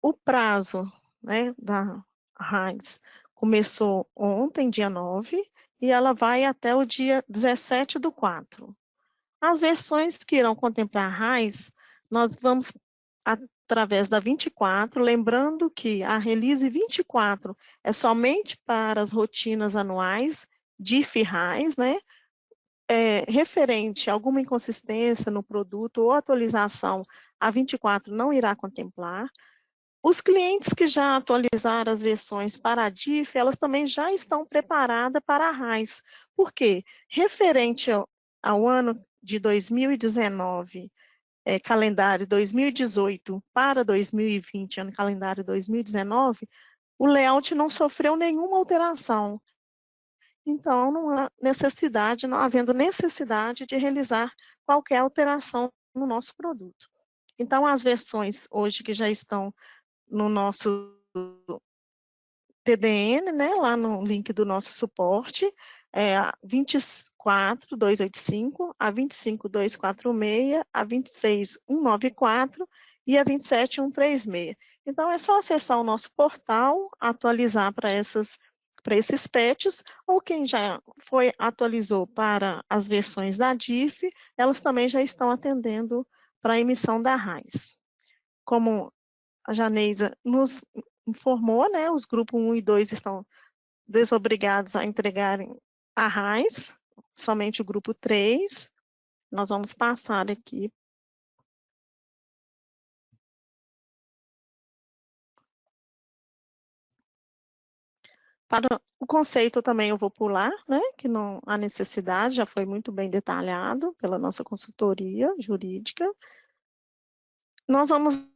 O prazo, né, da RAIS começou ontem, dia 9, e ela vai até o dia 17/4. As versões que irão contemplar a RAIS, nós vamos através da 24, lembrando que a release 24 é somente para as rotinas anuais de FIRRAIS, né? Referente a alguma inconsistência no produto ou atualização, a 24 não irá contemplar. Os clientes que já atualizaram as versões para a DIF, elas também já estão preparadas para a RAIS. Por quê? Referente ao ano de 2019, calendário 2018 para 2020, ano calendário 2019, o layout não sofreu nenhuma alteração. Então, não havendo necessidade de realizar qualquer alteração no nosso produto. Então, as versões hoje que já estão no nosso TDN, né, lá no link do nosso suporte, a 24.285, a 25.246, a 26.194 e a 27.136. Então, é só acessar o nosso portal, atualizar para esses patches, ou quem já atualizou para as versões da DIF, elas também já estão atendendo para a emissão da RAIS. Como a Janeisa nos informou, né, os grupos 1 e 2 estão desobrigados a entregarem a RAIS, somente o grupo 3. Nós vamos passar aqui. Para o conceito também eu vou pular, né, que não há necessidade, já foi muito bem detalhado pela nossa consultoria jurídica. Nós vamos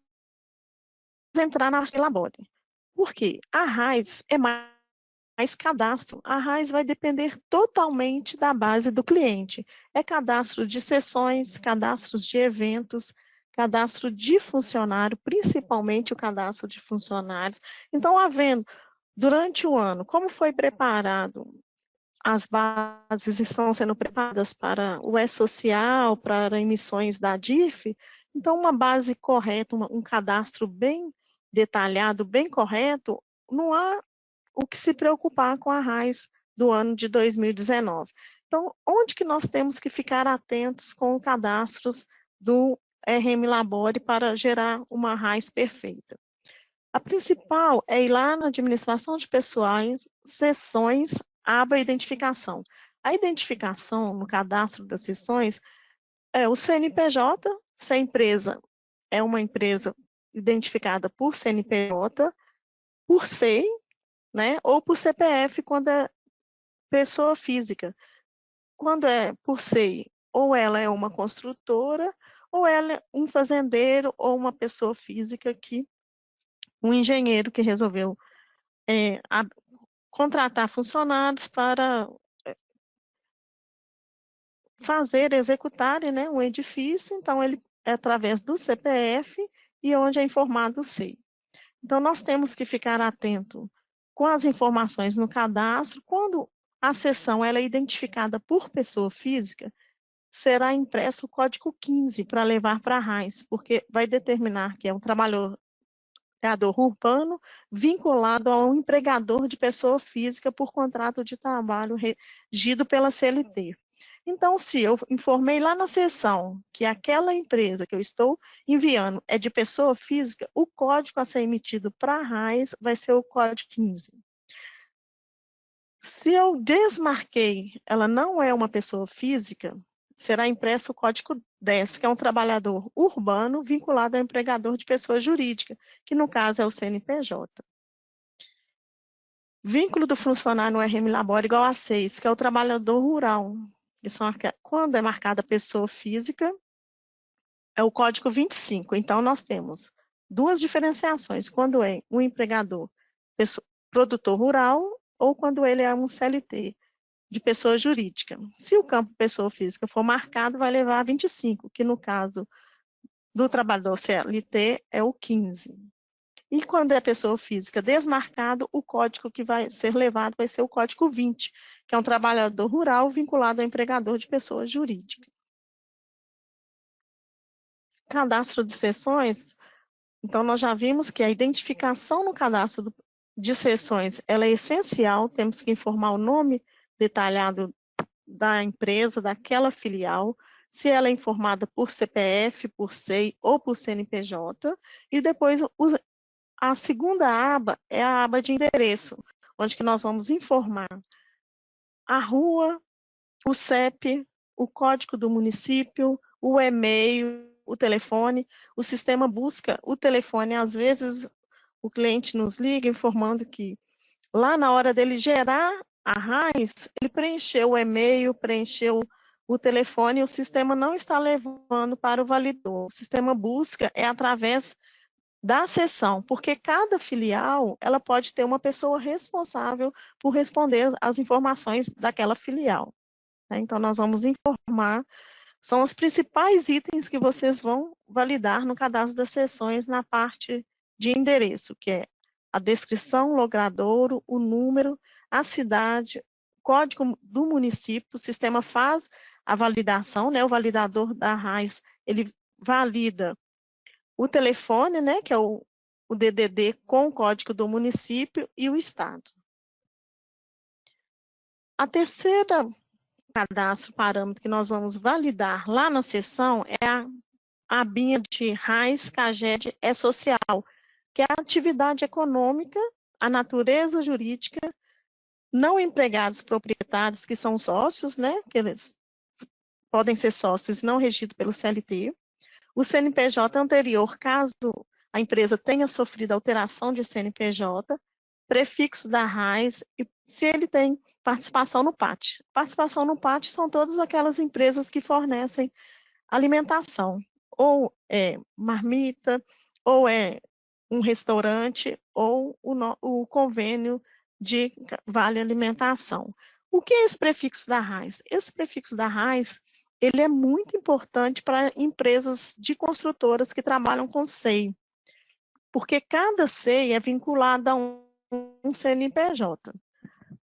entrar na arte labore. Por quê? A RAIS é mais cadastro. A RAIS vai depender totalmente da base do cliente. É cadastro de sessões, cadastros de eventos, cadastro de funcionário, principalmente o cadastro de funcionários. Então, havendo, durante o ano, como foi preparado, as bases estão sendo preparadas para o E-Social, para emissões da DIF, então uma base correta, um cadastro bem detalhado, bem correto, não há o que se preocupar com a RAIS do ano de 2019. Então, onde que nós temos que ficar atentos com os cadastros do RM Labore para gerar uma RAIS perfeita? A principal é ir lá na administração de pessoais, sessões, aba identificação. A identificação no cadastro das sessões é o CNPJ, se a empresa é uma empresa identificada por CNPJ, por SEI, né, ou por CPF, quando é pessoa física. Quando é por SEI, ou ela é uma construtora, ou ela é um fazendeiro, ou uma pessoa física um engenheiro que resolveu contratar funcionários para executarem, né, um edifício, então ele é através do CPF e onde é informado o SEI. Então, nós temos que ficar atento com as informações no cadastro. Quando a sessão ela é identificada por pessoa física, será impresso o código 15 para levar para a RAIS, porque vai determinar que é um trabalhador urbano vinculado a um empregador de pessoa física por contrato de trabalho regido pela CLT. Então, se eu informei lá na seção que aquela empresa que eu estou enviando é de pessoa física, o código a ser emitido para a RAIS vai ser o código 15. Se eu desmarquei, ela não é uma pessoa física, será impresso o código 10, que é um trabalhador urbano vinculado ao empregador de pessoa jurídica, que no caso é o CNPJ. Vínculo do funcionário no RM Labore igual a 6, que é o trabalhador rural. Quando é marcada pessoa física, é o código 25. Então, nós temos duas diferenciações. Quando é um empregador produtor rural ou quando ele é um CLT de pessoa jurídica. Se o campo pessoa física for marcado, vai levar a 25, que no caso do trabalhador CLT é o 15. E quando é pessoa física desmarcado, o código que vai ser levado vai ser o código 20, que é um trabalhador rural vinculado ao empregador de pessoa jurídica. Cadastro de sessões, então nós já vimos que a identificação no cadastro de sessões ela é essencial, temos que informar o nome detalhado da empresa, daquela filial, se ela é informada por CPF, por SEI ou por CNPJ, e depois a segunda aba é a aba de endereço, onde que nós vamos informar a rua, o CEP, o código do município, o e-mail, o telefone. O sistema busca o telefone. Às vezes, o cliente nos liga informando que lá na hora dele gerar a RAIS, ele preencheu o e-mail, preencheu o telefone e o sistema não está levando para o validador. O sistema busca através da seção, porque cada filial ela pode ter uma pessoa responsável por responder as informações daquela filial. Então, nós vamos informar, são os principais itens que vocês vão validar no cadastro das sessões na parte de endereço, que é a descrição, logradouro, o número, a cidade, código do município, o sistema faz a validação, né? O validador da RAIS, ele valida o telefone, né, que é o DDD com o código do município e o estado. A terceira cadastro parâmetro que nós vamos validar lá na seção é a abinha de RAIS, CAGED, social, que é a atividade econômica, a natureza jurídica, não empregados proprietários, que são sócios, né, que eles podem ser sócios não regidos pelo CLT, o CNPJ anterior, caso a empresa tenha sofrido alteração de CNPJ, prefixo da RAIS e se ele tem participação no PAT. Participação no PAT são todas aquelas empresas que fornecem alimentação, ou é marmita, ou é um restaurante, ou o convênio de vale alimentação. O que é esse prefixo da RAIS? Esse prefixo da RAIS, ele é muito importante para empresas de construtoras que trabalham com SEI, porque cada SEI é vinculado a um CNPJ.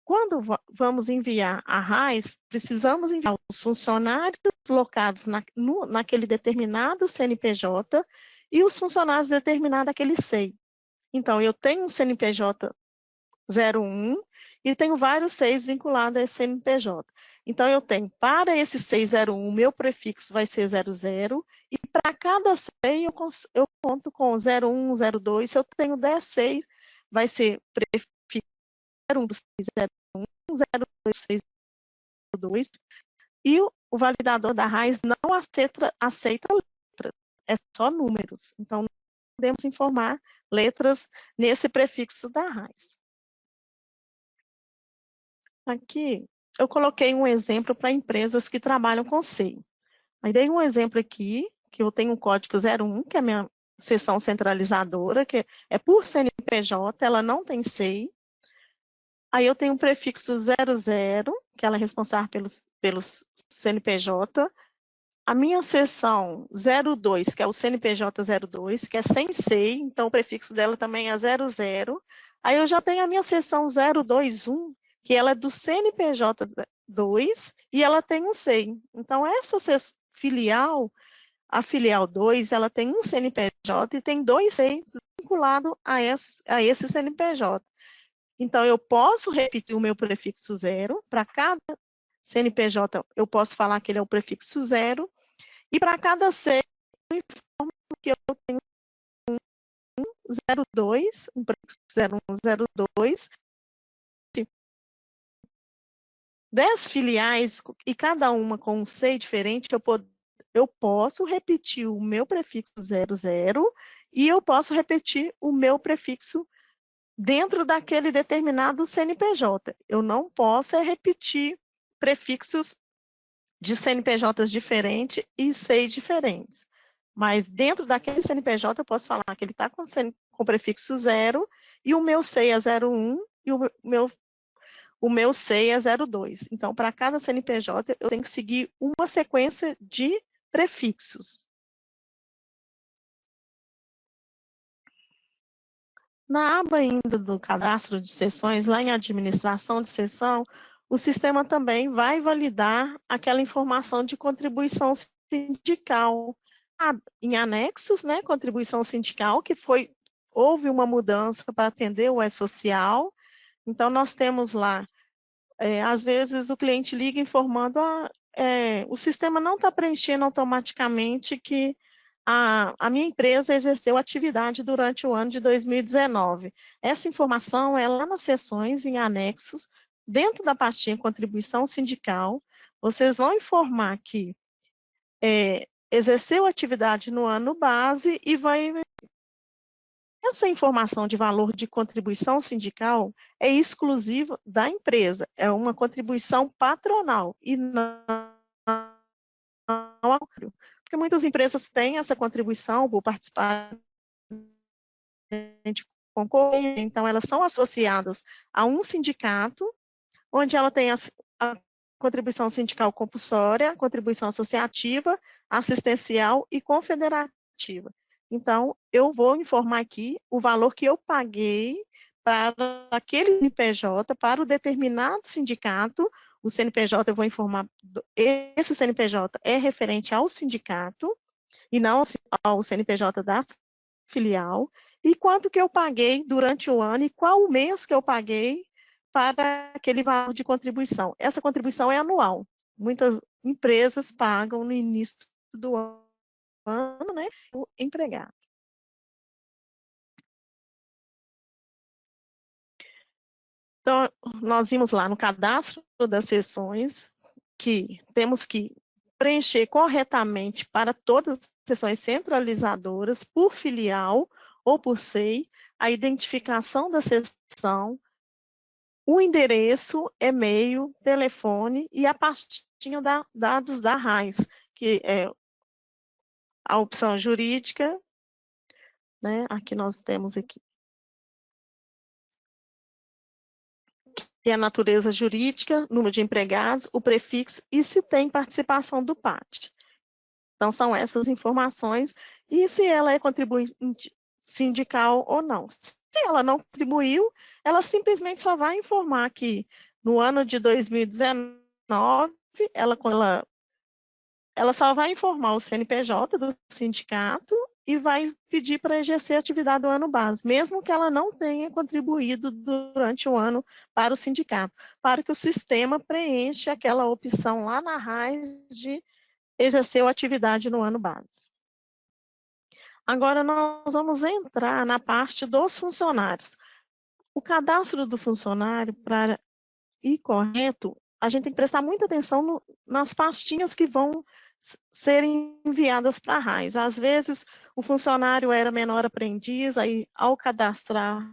Quando vamos enviar a RAIS, precisamos enviar os funcionários locados naquele determinado CNPJ e os funcionários determinados naquele SEI. Então, eu tenho um CNPJ 01 e tenho vários SEIs vinculados a esse CNPJ. Então, eu tenho, para esse 601, o meu prefixo vai ser 00, e para cada SEI eu conto com 01, 02, se eu tenho 10 SEIs, vai ser prefixo 01 do 601, 02, 602, e o validador da RAIS não aceita letras, é só números. Então, não podemos informar letras nesse prefixo da RAIS. Aqui, eu coloquei um exemplo para empresas que trabalham com SEI. Aí dei um exemplo aqui, que eu tenho um código 01, que é a minha seção centralizadora, que é por CNPJ, ela não tem SEI. Aí eu tenho um prefixo 00, que ela é responsável pelos CNPJ. A minha seção 02, que é o CNPJ 02, que é sem SEI, então o prefixo dela também é 00. Aí eu já tenho a minha seção 021, que ela é do CNPJ 2 e ela tem um SEI. Então, essa filial, a filial 2, ela tem um CNPJ e tem 2 SEIs vinculados a esse CNPJ. Então, eu posso repetir o meu prefixo 0, para cada CNPJ eu posso falar que ele é o prefixo 0, e para cada SEI eu informo que eu tenho um 02, um prefixo 0102, 10 filiais, e cada uma com um SEI diferente, eu posso repetir o meu prefixo 00 e eu posso repetir o meu prefixo dentro daquele determinado CNPJ. Eu não posso repetir prefixos de CNPJs diferentes e SEI diferentes. Mas dentro daquele CNPJ eu posso falar que ele está com prefixo 0 e o meu SEI é 01 e o meu SEI é 02. Então, para cada CNPJ, eu tenho que seguir uma sequência de prefixos. Na aba ainda do cadastro de sessões, lá em administração de sessão, o sistema também vai validar aquela informação de contribuição sindical. Em anexos, né, contribuição sindical, que houve uma mudança para atender o E-Social. Então, nós temos lá, às vezes o cliente liga informando, o sistema não está preenchendo automaticamente que a minha empresa exerceu atividade durante o ano de 2019. Essa informação é lá nas seções, em anexos, dentro da pastinha contribuição sindical, vocês vão informar que exerceu atividade no ano base e essa informação de valor de contribuição sindical é exclusiva da empresa, é uma contribuição patronal e não porque muitas empresas têm essa contribuição por participar de concorrência, então elas são associadas a um sindicato, onde ela tem a contribuição sindical compulsória, contribuição associativa, assistencial e confederativa. Então, eu vou informar aqui o valor que eu paguei para aquele CNPJ, para o determinado sindicato. O CNPJ, eu vou informar, esse CNPJ é referente ao sindicato e não ao CNPJ da filial, e quanto que eu paguei durante o ano e qual o mês que eu paguei para aquele valor de contribuição. Essa contribuição é anual. Muitas empresas pagam no início do ano, né, o empregado. Então, nós vimos lá no cadastro das sessões que temos que preencher corretamente para todas as sessões centralizadoras por filial ou por SEI, a identificação da seção, o endereço, e-mail, telefone e a pastinha dados da RAIS, que é a opção jurídica, né? Aqui nós temos aqui, que é a natureza jurídica, número de empregados, o prefixo e se tem participação do PAT. Então, são essas informações e se ela é contribuinte sindical ou não. Se ela não contribuiu, ela simplesmente só vai informar que no ano de 2019, ela só vai informar o CNPJ do sindicato e vai pedir para exercer a atividade do ano base, mesmo que ela não tenha contribuído durante o ano para o sindicato, para que o sistema preencha aquela opção lá na RAIS de exerceu atividade no ano base. Agora nós vamos entrar na parte dos funcionários. O cadastro do funcionário, para ir correto, a gente tem que prestar muita atenção nas pastinhas que vão ser enviadas para a RAIS. Às vezes, o funcionário era menor aprendiz, aí ao cadastrar,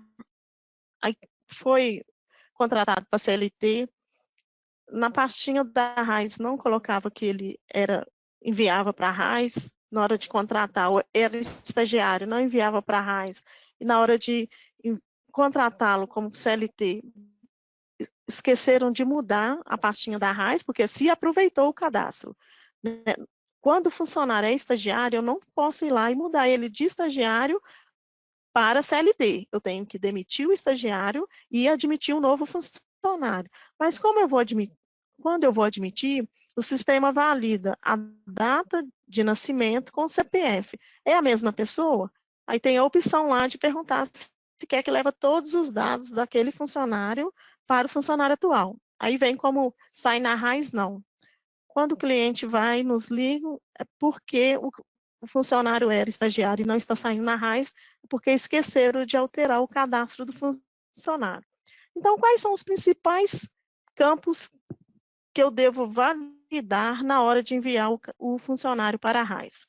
aí foi contratado para CLT, na pastinha da RAIS não colocava que ele enviava para a RAIS, na hora de contratar, era estagiário, não enviava para a RAIS, e na hora de contratá-lo como CLT, esqueceram de mudar a pastinha da RAIS, porque se aproveitou o cadastro. Quando o funcionário é estagiário, eu não posso ir lá e mudar ele de estagiário para CLT. Eu tenho que demitir o estagiário e admitir um novo funcionário. Mas como eu vou admitir, quando eu vou admitir, o sistema valida a data de nascimento com o CPF. É a mesma pessoa? Aí tem a opção lá de perguntar se quer que leve todos os dados daquele funcionário para o funcionário atual. Aí vem como sai na RAIS, não. Quando o cliente vai, nos liga, é porque o funcionário era estagiário e não está saindo na RAIS, porque esqueceram de alterar o cadastro do funcionário. Então, quais são os principais campos que eu devo validar na hora de enviar o funcionário para a RAIS?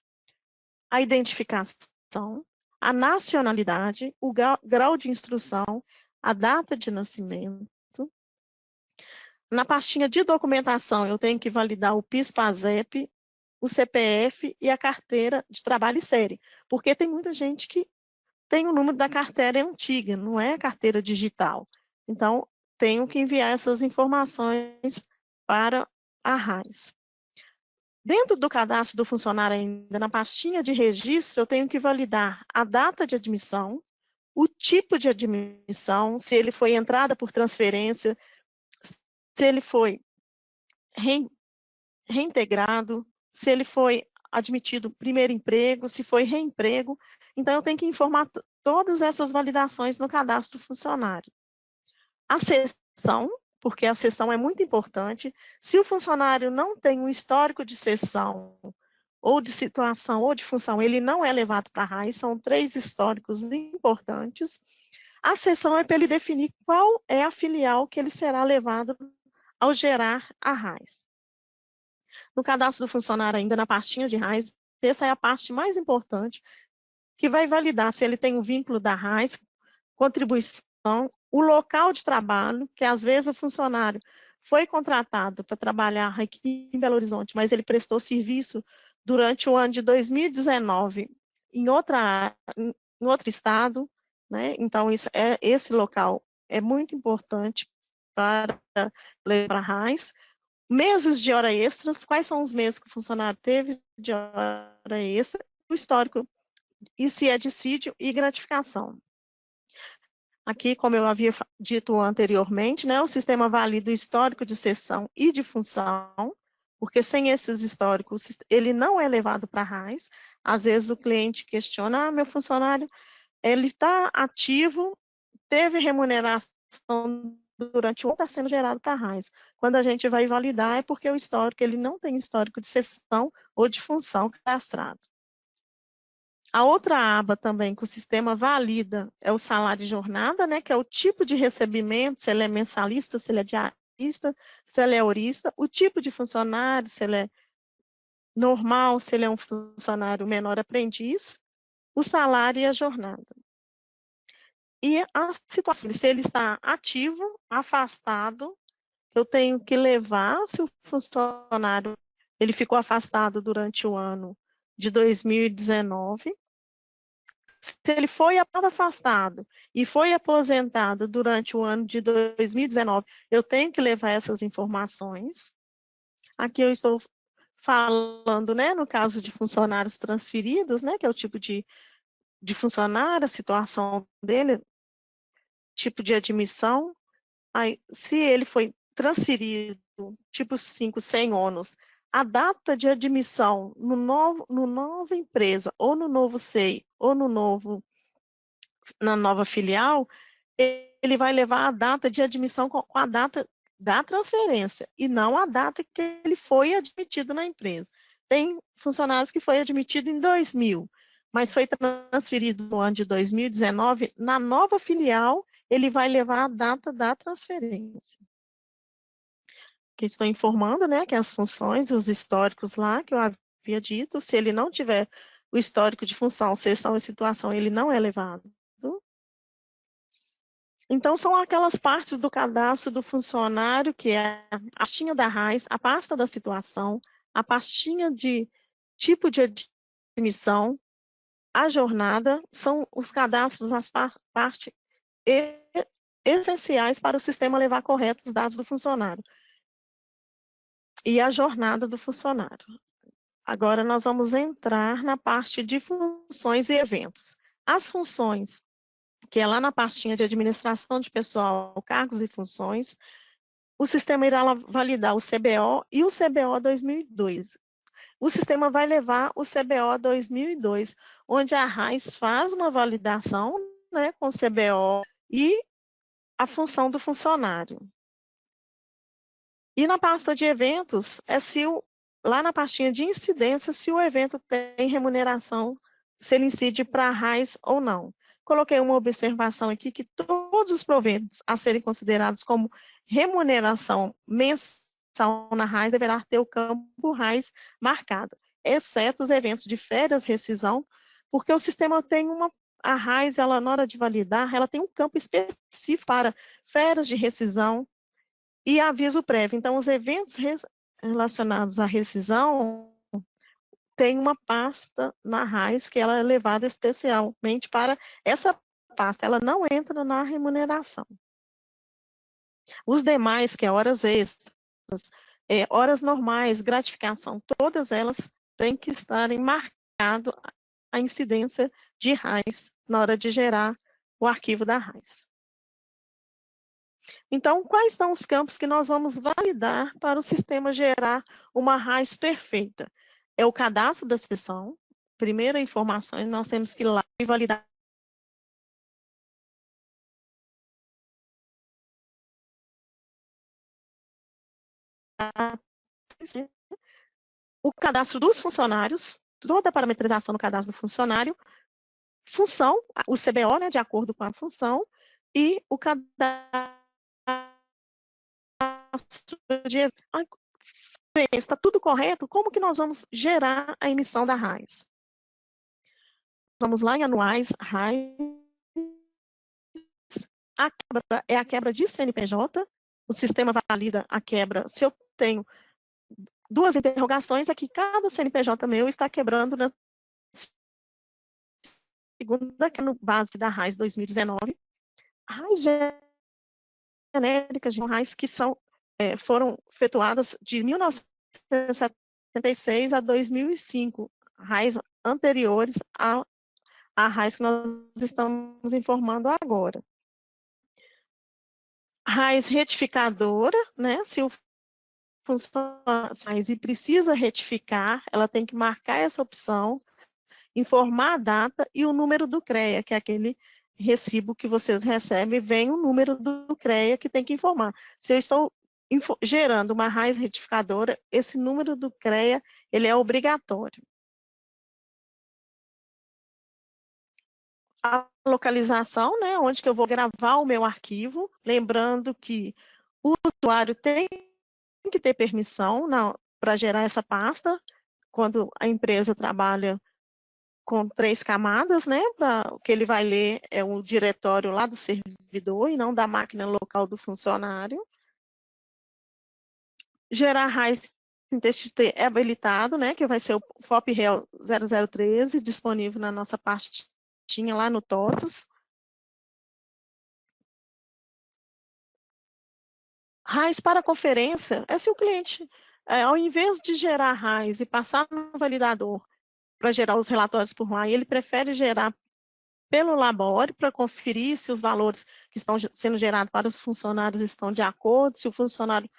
A identificação, a nacionalidade, o grau de instrução, a data de nascimento. Na pastinha de documentação, eu tenho que validar o PIS/PASEP, o CPF e a carteira de trabalho e série, porque tem muita gente que tem o número da carteira antiga, não é a carteira digital. Então, tenho que enviar essas informações para a RAIS. Dentro do cadastro do funcionário ainda, na pastinha de registro, eu tenho que validar a data de admissão, o tipo de admissão, se ele foi entrada por transferência, se ele foi reintegrado, se ele foi admitido primeiro emprego, se foi reemprego. Então, eu tenho que informar todas essas validações no cadastro do funcionário. A cessão, porque a cessão é muito importante. Se o funcionário não tem um histórico de cessão, ou de situação, ou de função, ele não é levado para a RAIS, são 3 históricos importantes. A cessão é para ele definir qual é a filial que ele será levado ao gerar a RAIS. No cadastro do funcionário, ainda na pastinha de RAIS, essa é a parte mais importante, que vai validar se ele tem um vínculo da RAIS, contribuição, o local de trabalho, que às vezes o funcionário foi contratado para trabalhar aqui em Belo Horizonte, mas ele prestou serviço durante o ano de 2019 em outro estado, né? Então, esse local é muito importante para levar a RAIS. Meses de hora extras, quais são os meses que o funcionário teve de hora extra, o histórico, e se é dissídio e gratificação. Aqui, como eu havia dito anteriormente, né, o sistema valida o histórico de sessão e de função, porque sem esses históricos, ele não é levado para a RAIS. Às vezes o cliente questiona, meu funcionário, ele está ativo, teve remuneração durante o ano, está sendo gerado para a RAIS. Quando a gente vai validar, é porque o histórico, ele não tem histórico de sessão ou de função cadastrado. A outra aba também que o sistema valida é o salário de jornada, né, que é o tipo de recebimento, se ele é mensalista, se ele é diarista, se ele é horista, o tipo de funcionário, se ele é normal, se ele é um funcionário menor aprendiz, o salário e a jornada. E a situação, se ele está ativo, afastado, eu tenho que levar, se o funcionário ele ficou afastado durante o ano de 2019, se ele foi afastado e foi aposentado durante o ano de 2019, eu tenho que levar essas informações. Aqui eu estou falando, né, no caso de funcionários transferidos, né, que é o tipo de funcionário, a situação dele, tipo de admissão. Aí, se ele foi transferido, tipo 5, sem ônus, a data de admissão no nova empresa, ou no novo SEI, ou na nova filial, ele vai levar a data de admissão com a data da transferência, e não a data que ele foi admitido na empresa. Tem funcionários que foi admitido em 2000, mas foi transferido no ano de 2019, na nova filial, ele vai levar a data da transferência. Que estou informando, né, que as funções, os históricos lá, que eu havia dito, se ele não tiver o histórico de função, sessão e situação, ele não é levado. Então, são aquelas partes do cadastro do funcionário, que é a pastinha da RAIS, a pasta da situação, a pastinha de tipo de admissão, a jornada, são os cadastros, as partes essenciais para o sistema levar corretos os dados do funcionário. E a jornada do funcionário. Agora, nós vamos entrar na parte de funções e eventos. As funções, que é lá na pastinha de administração de pessoal, cargos e funções, o sistema irá validar o CBO e o CBO 2002. O sistema vai levar o CBO 2002, onde a RAIS faz uma validação, né, com o CBO e a função do funcionário. E na pasta de eventos, lá na pastinha de incidência, se o evento tem remuneração, se ele incide para a RAIS ou não. Coloquei uma observação aqui que todos os proventos a serem considerados como remuneração mensal na RAIS deverá ter o campo RAIS marcado, exceto os eventos de férias, rescisão, porque o sistema tem a RAIS, ela, na hora de validar, ela tem um campo específico para férias de rescisão, e aviso prévio. Então, os eventos relacionados à rescisão tem uma pasta na RAIS que ela é levada especialmente para essa pasta. Ela não entra na remuneração. Os demais, que é horas extras, horas normais, gratificação, todas elas têm que estarem marcado a incidência de RAIS na hora de gerar o arquivo da RAIS. Então, quais são os campos que nós vamos validar para o sistema gerar uma RAIS perfeita? É o cadastro da sessão. Primeira informação, nós temos que ir lá e validar o cadastro dos funcionários, toda a parametrização no cadastro do funcionário, função, o CBO, né, de acordo com a função, e o cadastro de... Está tudo correto? Como que nós vamos gerar a emissão da RAIS? Vamos lá em anuais, RAIS. A quebra é a quebra de CNPJ. O sistema valida a quebra. Se eu tenho duas interrogações, é que cada CNPJ meu está quebrando na segunda, que é no base da RAIS 2019. RAIS genéricas, RAIS que foram efetuadas de 1976 a 2005, RAIS anteriores à RAIS que nós estamos informando agora. RAIS retificadora, né? Se o funcionário e precisa retificar, ela tem que marcar essa opção, informar a data e o número do CREA, que é aquele recibo que vocês recebem, vem o número do CREA que tem que informar. Se eu estou gerando uma RAIS retificadora, esse número do CREA, ele é obrigatório. A localização, né, onde que eu vou gravar o meu arquivo, lembrando que o usuário tem que ter permissão para gerar essa pasta, quando a empresa trabalha com 3 camadas, né? O que ele vai ler é o diretório lá do servidor e não da máquina local do funcionário. Gerar RAIS em TXT é habilitado, né? Que vai ser o FOP-REL 0013, disponível na nossa pastinha lá no TOTOS. RAIS para conferência é se o cliente, ao invés de gerar RAIS e passar no validador para gerar os relatórios por lá, ele prefere gerar pelo Labore para conferir se os valores que estão sendo gerados para os funcionários estão de acordo, se o funcionário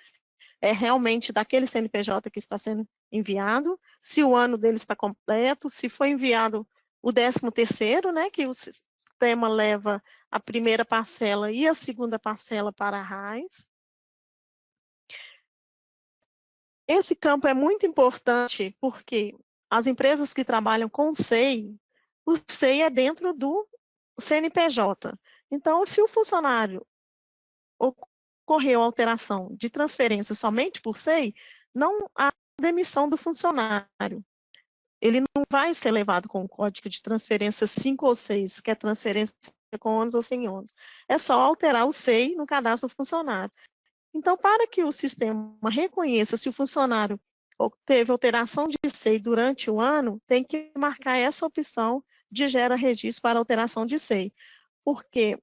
é realmente daquele CNPJ que está sendo enviado, se o ano dele está completo, se foi enviado o 13º, né, que o sistema leva a primeira parcela e a segunda parcela para a RAIS. Esse campo é muito importante porque as empresas que trabalham com SEI, o SEI é dentro do CNPJ. Então, se o funcionário ocorreu alteração de transferência somente por SEI, não há demissão do funcionário. Ele não vai ser levado com o código de transferência 5 ou 6, que é transferência com ônus ou sem ônus. É só alterar o SEI no cadastro do funcionário. Então, para que o sistema reconheça se o funcionário teve alteração de SEI durante o ano, tem que marcar essa opção de gera registro para alteração de SEI. Porque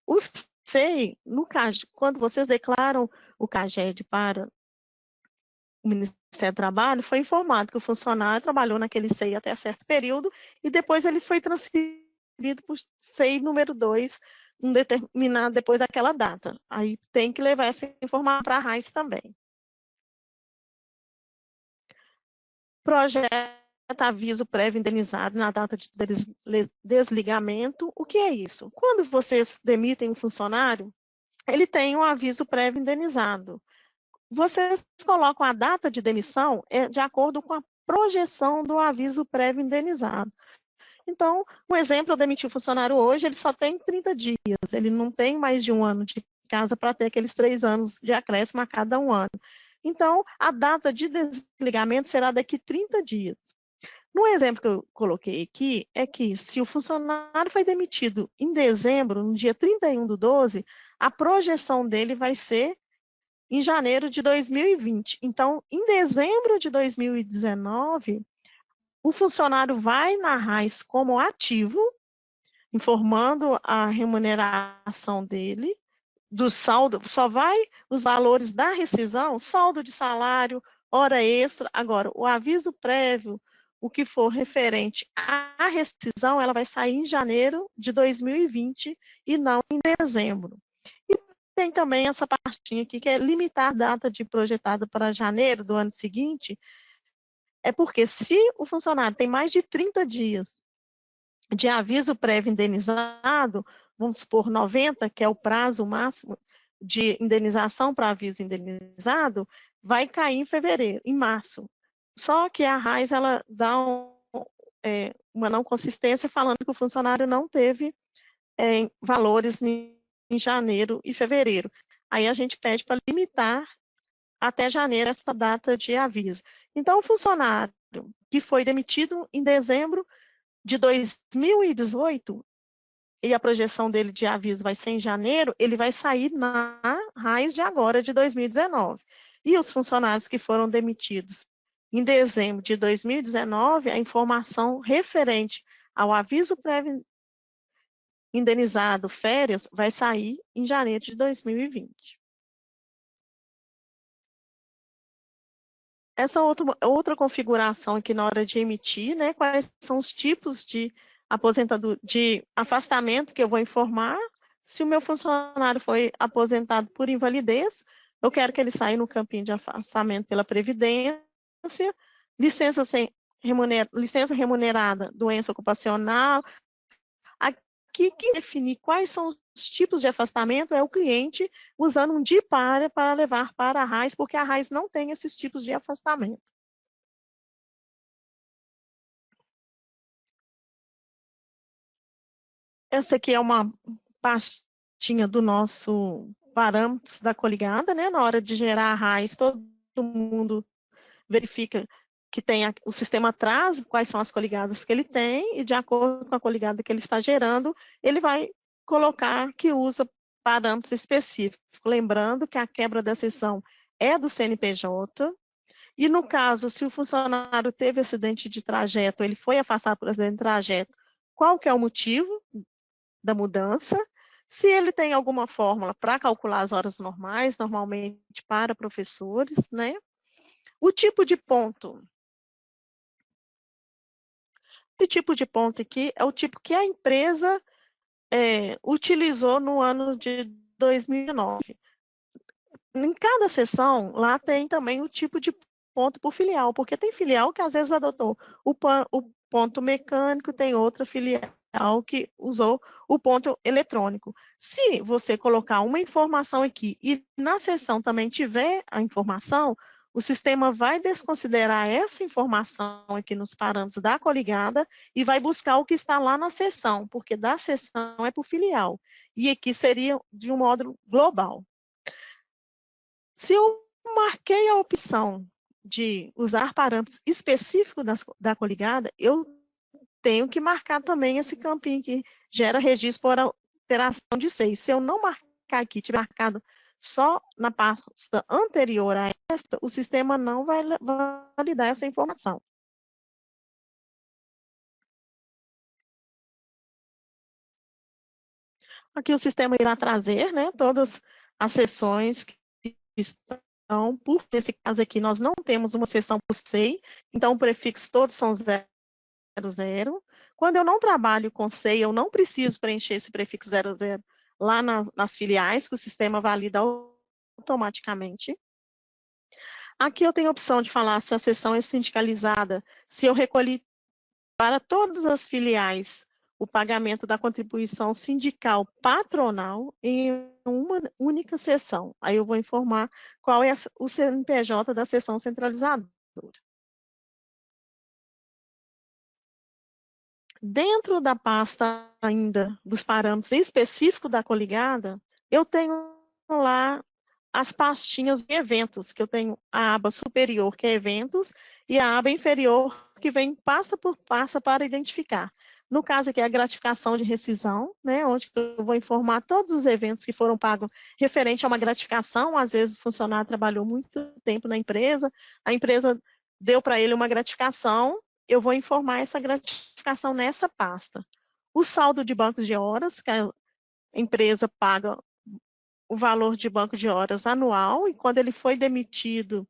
o SEI, quando vocês declaram o CAGED para o Ministério do Trabalho, foi informado que o funcionário trabalhou naquele SEI até certo período e depois ele foi transferido para o SEI número 2, um determinado depois daquela data. Aí tem que levar essa informação para a RAIS também. Projeto aviso prévio indenizado na data de desligamento. O que é isso? Quando vocês demitem um funcionário, ele tem um aviso prévio indenizado. Vocês colocam a data de demissão de acordo com a projeção do aviso prévio indenizado. Então, um exemplo, eu demiti o funcionário hoje, ele só tem 30 dias, ele não tem mais de um ano de casa para ter aqueles 3 anos de acréscimo a cada um ano. Então, a data de desligamento será daqui 30 dias. No exemplo que eu coloquei aqui, é que se o funcionário foi demitido em dezembro, no dia 31/12, a projeção dele vai ser em janeiro de 2020. Então, em dezembro de 2019, o funcionário vai na RAIS como ativo, informando a remuneração dele, do saldo, só vai os valores da rescisão, saldo de salário, hora extra. Agora, o aviso prévio, o que for referente à rescisão, ela vai sair em janeiro de 2020 e não em dezembro. E tem também essa partinha aqui, que é limitar a data de projetada para janeiro do ano seguinte, é porque se o funcionário tem mais de 30 dias de aviso prévio indenizado, vamos supor 90, que é o prazo máximo de indenização para aviso indenizado, vai cair em fevereiro, em março. Só que a RAIS, ela dá uma não consistência falando que o funcionário não teve valores em janeiro e fevereiro. Aí a gente pede para limitar até janeiro essa data de aviso. Então, o funcionário que foi demitido em dezembro de 2018, e a projeção dele de aviso vai ser em janeiro, ele vai sair na RAIS de agora, de 2019. E os funcionários que foram demitidos em dezembro de 2019, a informação referente ao aviso prévio indenizado férias vai sair em janeiro de 2020. Essa outra configuração aqui na hora de emitir, né? Quais são os tipos de de afastamento que eu vou informar? Se o meu funcionário foi aposentado por invalidez, eu quero que ele saia no campinho de afastamento pela Previdência, licença remunerada, doença ocupacional. Aqui, quem definir quais são os tipos de afastamento é o cliente usando um DIPARA para levar para a RAIS, porque a RAIS não tem esses tipos de afastamento. Essa aqui é uma pastinha do nosso parâmetros da coligada, né? Na hora de gerar a RAIS, todo mundo verifica que o sistema traz quais são as coligadas que ele tem, e de acordo com a coligada que ele está gerando, ele vai colocar que usa parâmetros específicos. Lembrando que a quebra da exceção é do CNPJ, e no caso, se o funcionário teve acidente de trajeto, ele foi afastado por acidente de trajeto, qual que é o motivo da mudança? Se ele tem alguma fórmula para calcular as horas normais, normalmente para professores, né? O tipo de ponto. Esse tipo de ponto aqui é o tipo que a empresa utilizou no ano de 2009. Em cada seção, lá tem também o tipo de ponto por filial, porque tem filial que às vezes adotou o ponto mecânico, tem outra filial que usou o ponto eletrônico. Se você colocar uma informação aqui e na seção também tiver a informação, o sistema vai desconsiderar essa informação aqui nos parâmetros da coligada e vai buscar o que está lá na seção, porque da seção é por filial. E aqui seria de um módulo global. Se eu marquei a opção de usar parâmetros específicos da coligada, eu tenho que marcar também esse campinho que gera registro por alteração de 6. Se eu não marcar aqui, tiver marcado só na pasta anterior a esta, o sistema não vai validar essa informação. Aqui o sistema irá trazer, né, todas as seções que estão, nesse caso aqui nós não temos uma seção por SEI, então o prefixo todos são 00. Quando eu não trabalho com SEI, eu não preciso preencher esse prefixo 00 lá nas filiais, que o sistema valida automaticamente. Aqui eu tenho a opção de falar se a seção é sindicalizada, se eu recolhi para todas as filiais o pagamento da contribuição sindical patronal em uma única seção. Aí eu vou informar qual é o CNPJ da seção centralizadora. Dentro da pasta ainda dos parâmetros específicos da coligada, eu tenho lá as pastinhas de eventos, que eu tenho a aba superior, que é eventos, e a aba inferior, que vem pasta por pasta para identificar. No caso aqui, a gratificação de rescisão, né, onde eu vou informar todos os eventos que foram pagos referente a uma gratificação. Às vezes o funcionário trabalhou muito tempo na empresa, a empresa deu para ele uma gratificação, eu vou informar essa gratificação nessa pasta. O saldo de banco de horas, que a empresa paga o valor de banco de horas anual, e quando ele foi demitido,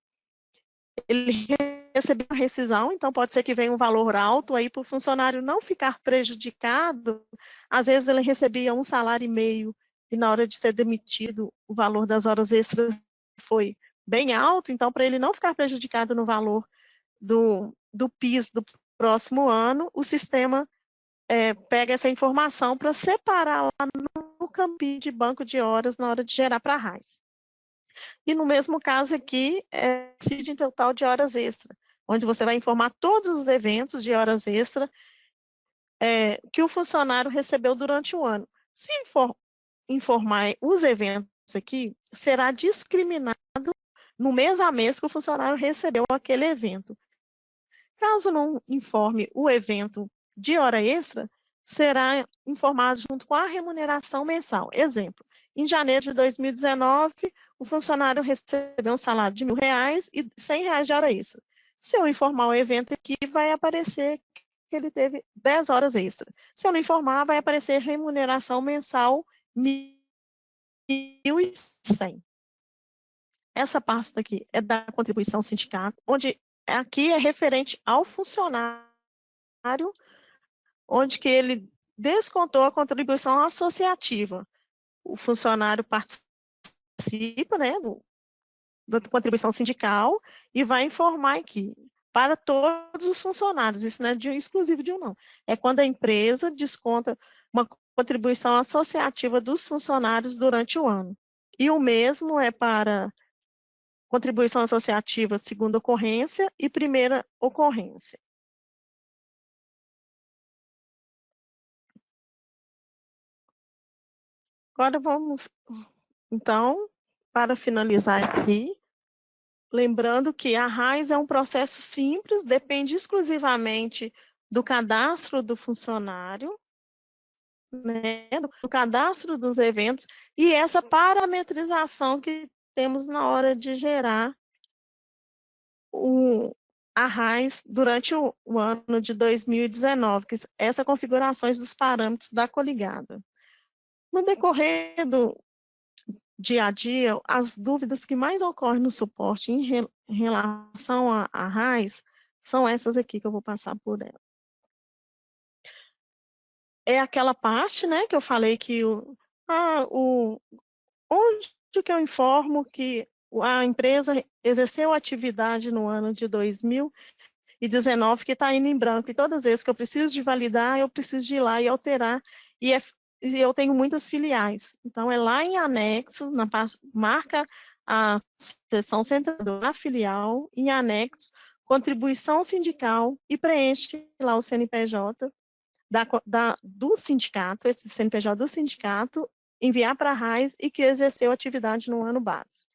ele recebeu a rescisão, então pode ser que venha um valor alto aí para o funcionário não ficar prejudicado. Às vezes ele recebia 1,5 salário e na hora de ser demitido, o valor das horas extras foi bem alto, então para ele não ficar prejudicado no valor do PIS do próximo ano, o sistema pega essa informação para separar lá no campinho de banco de horas na hora de gerar para a RAIS. E no mesmo caso aqui, decide total de horas extra, onde você vai informar todos os eventos de horas extra que o funcionário recebeu durante o ano. Se informar os eventos aqui, será discriminado no mês a mês que o funcionário recebeu aquele evento. Caso não informe o evento de hora extra, será informado junto com a remuneração mensal. Exemplo, em janeiro de 2019, o funcionário recebeu um salário de R$ 1.000 e R$ 100 de hora extra. Se eu informar o evento aqui, vai aparecer que ele teve 10 horas extra. Se eu não informar, vai aparecer remuneração mensal 1.100. Essa pasta aqui é da contribuição sindical, onde aqui é referente ao funcionário, onde que ele descontou a contribuição associativa. O funcionário participa, né, da contribuição sindical e vai informar aqui para todos os funcionários. Isso não é exclusivo de um, não. É quando a empresa desconta uma contribuição associativa dos funcionários durante o ano. E o mesmo é para contribuição associativa segunda ocorrência e primeira ocorrência. Agora vamos, então, para finalizar aqui, Lembrando que a RAIS é um processo simples, depende exclusivamente do cadastro do funcionário, né, do cadastro dos eventos e essa parametrização que temos na hora de gerar a RAIS durante o ano de 2019, que essa configurações dos parâmetros da coligada. No decorrer do dia a dia, as dúvidas que mais ocorrem no suporte em relação à RAIS são essas aqui que eu vou passar por ela. É aquela parte, né, que eu falei que onde que eu informo que a empresa exerceu atividade no ano de 2019 que está indo em branco, e todas as vezes que eu preciso de validar, eu preciso de ir lá e alterar, e eu tenho muitas filiais. Então, é lá em anexo, marca a seção central da filial, em anexo, contribuição sindical, e preenche lá o CNPJ do sindicato, esse CNPJ do sindicato, enviar para a RAIS e que exerceu atividade no ano base.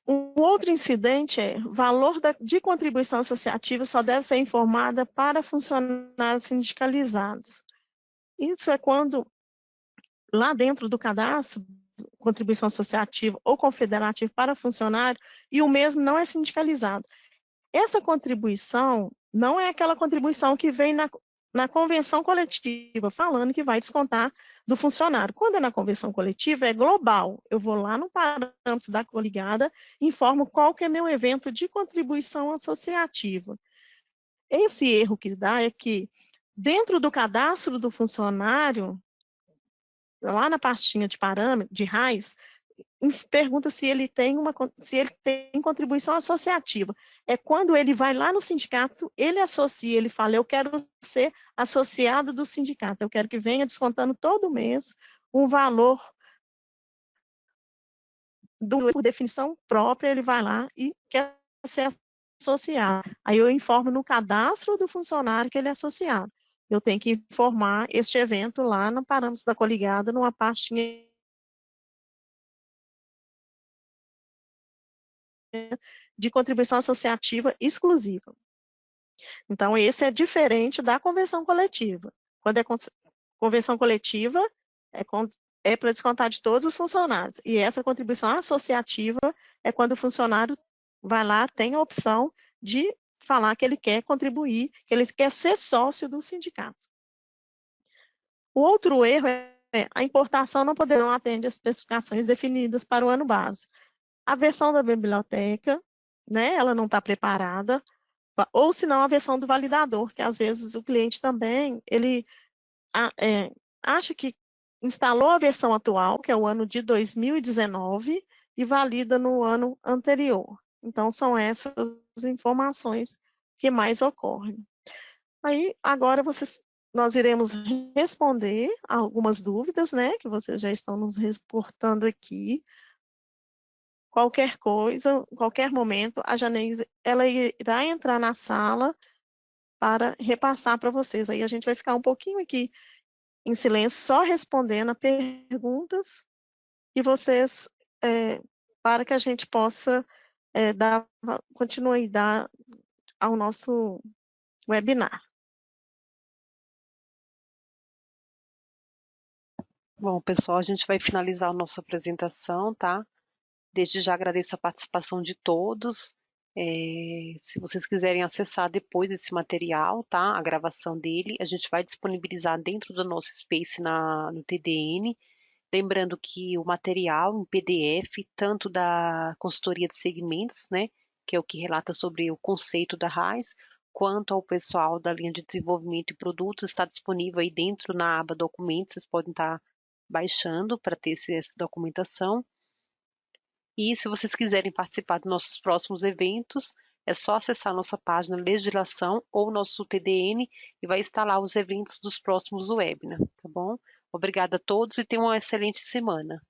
Um outro incidente é valor de contribuição associativa só deve ser informada para funcionários sindicalizados. Isso é quando, lá dentro do cadastro, contribuição associativa ou confederativa para funcionário, e o mesmo não é sindicalizado. Essa contribuição não é aquela contribuição que vem na convenção coletiva, falando que vai descontar do funcionário. Quando é na convenção coletiva, é global. Eu vou lá no parâmetros da coligada, informo qual que é meu evento de contribuição associativa. Esse erro que dá é que, dentro do cadastro do funcionário, lá na pastinha de parâmetros, de RAIS, pergunta se ele tem contribuição associativa. É quando ele vai lá no sindicato, ele associa, ele fala, eu quero ser associado do sindicato, eu quero que venha descontando todo mês um valor por definição própria, ele vai lá e quer ser associado. Aí eu informo no cadastro do funcionário que ele é associado. Eu tenho que informar este evento lá no parâmetros da coligada, numa pastinha de contribuição associativa exclusiva. Então, esse é diferente da convenção coletiva. Quando é convenção coletiva, é para descontar de todos os funcionários. E essa contribuição associativa é quando o funcionário vai lá, tem a opção de falar que ele quer contribuir, que ele quer ser sócio do sindicato. O outro erro é a importação não atende às especificações definidas para o ano base. A versão da biblioteca, né, ela não está preparada, ou se não a versão do validador, que às vezes o cliente também, ele acha que instalou a versão atual, que é o ano de 2019, e valida no ano anterior. Então, são essas informações que mais ocorrem. Aí, agora, nós iremos responder algumas dúvidas, né, que vocês já estão nos reportando aqui. Qualquer coisa, qualquer momento, a Janaíse, ela irá entrar na sala para repassar para vocês. Aí a gente vai ficar um pouquinho aqui em silêncio, só respondendo a perguntas, e vocês, para que a gente possa dar continuidade ao nosso webinar. Bom, pessoal, a gente vai finalizar a nossa apresentação, tá? Desde já agradeço a participação de todos. Se vocês quiserem acessar depois esse material, tá? A gravação dele, a gente vai disponibilizar dentro do nosso Space no TDN. Lembrando que o material em PDF, tanto da consultoria de segmentos, né? Que é o que relata sobre o conceito da RAIS, quanto ao pessoal da linha de desenvolvimento e produtos, está disponível aí dentro na aba documentos, vocês podem estar baixando para ter essa documentação. E se vocês quiserem participar dos nossos próximos eventos, é só acessar a nossa página Legislação ou nosso TDN e vai estar lá os eventos dos próximos webinars, tá bom? Obrigada a todos e tenham uma excelente semana.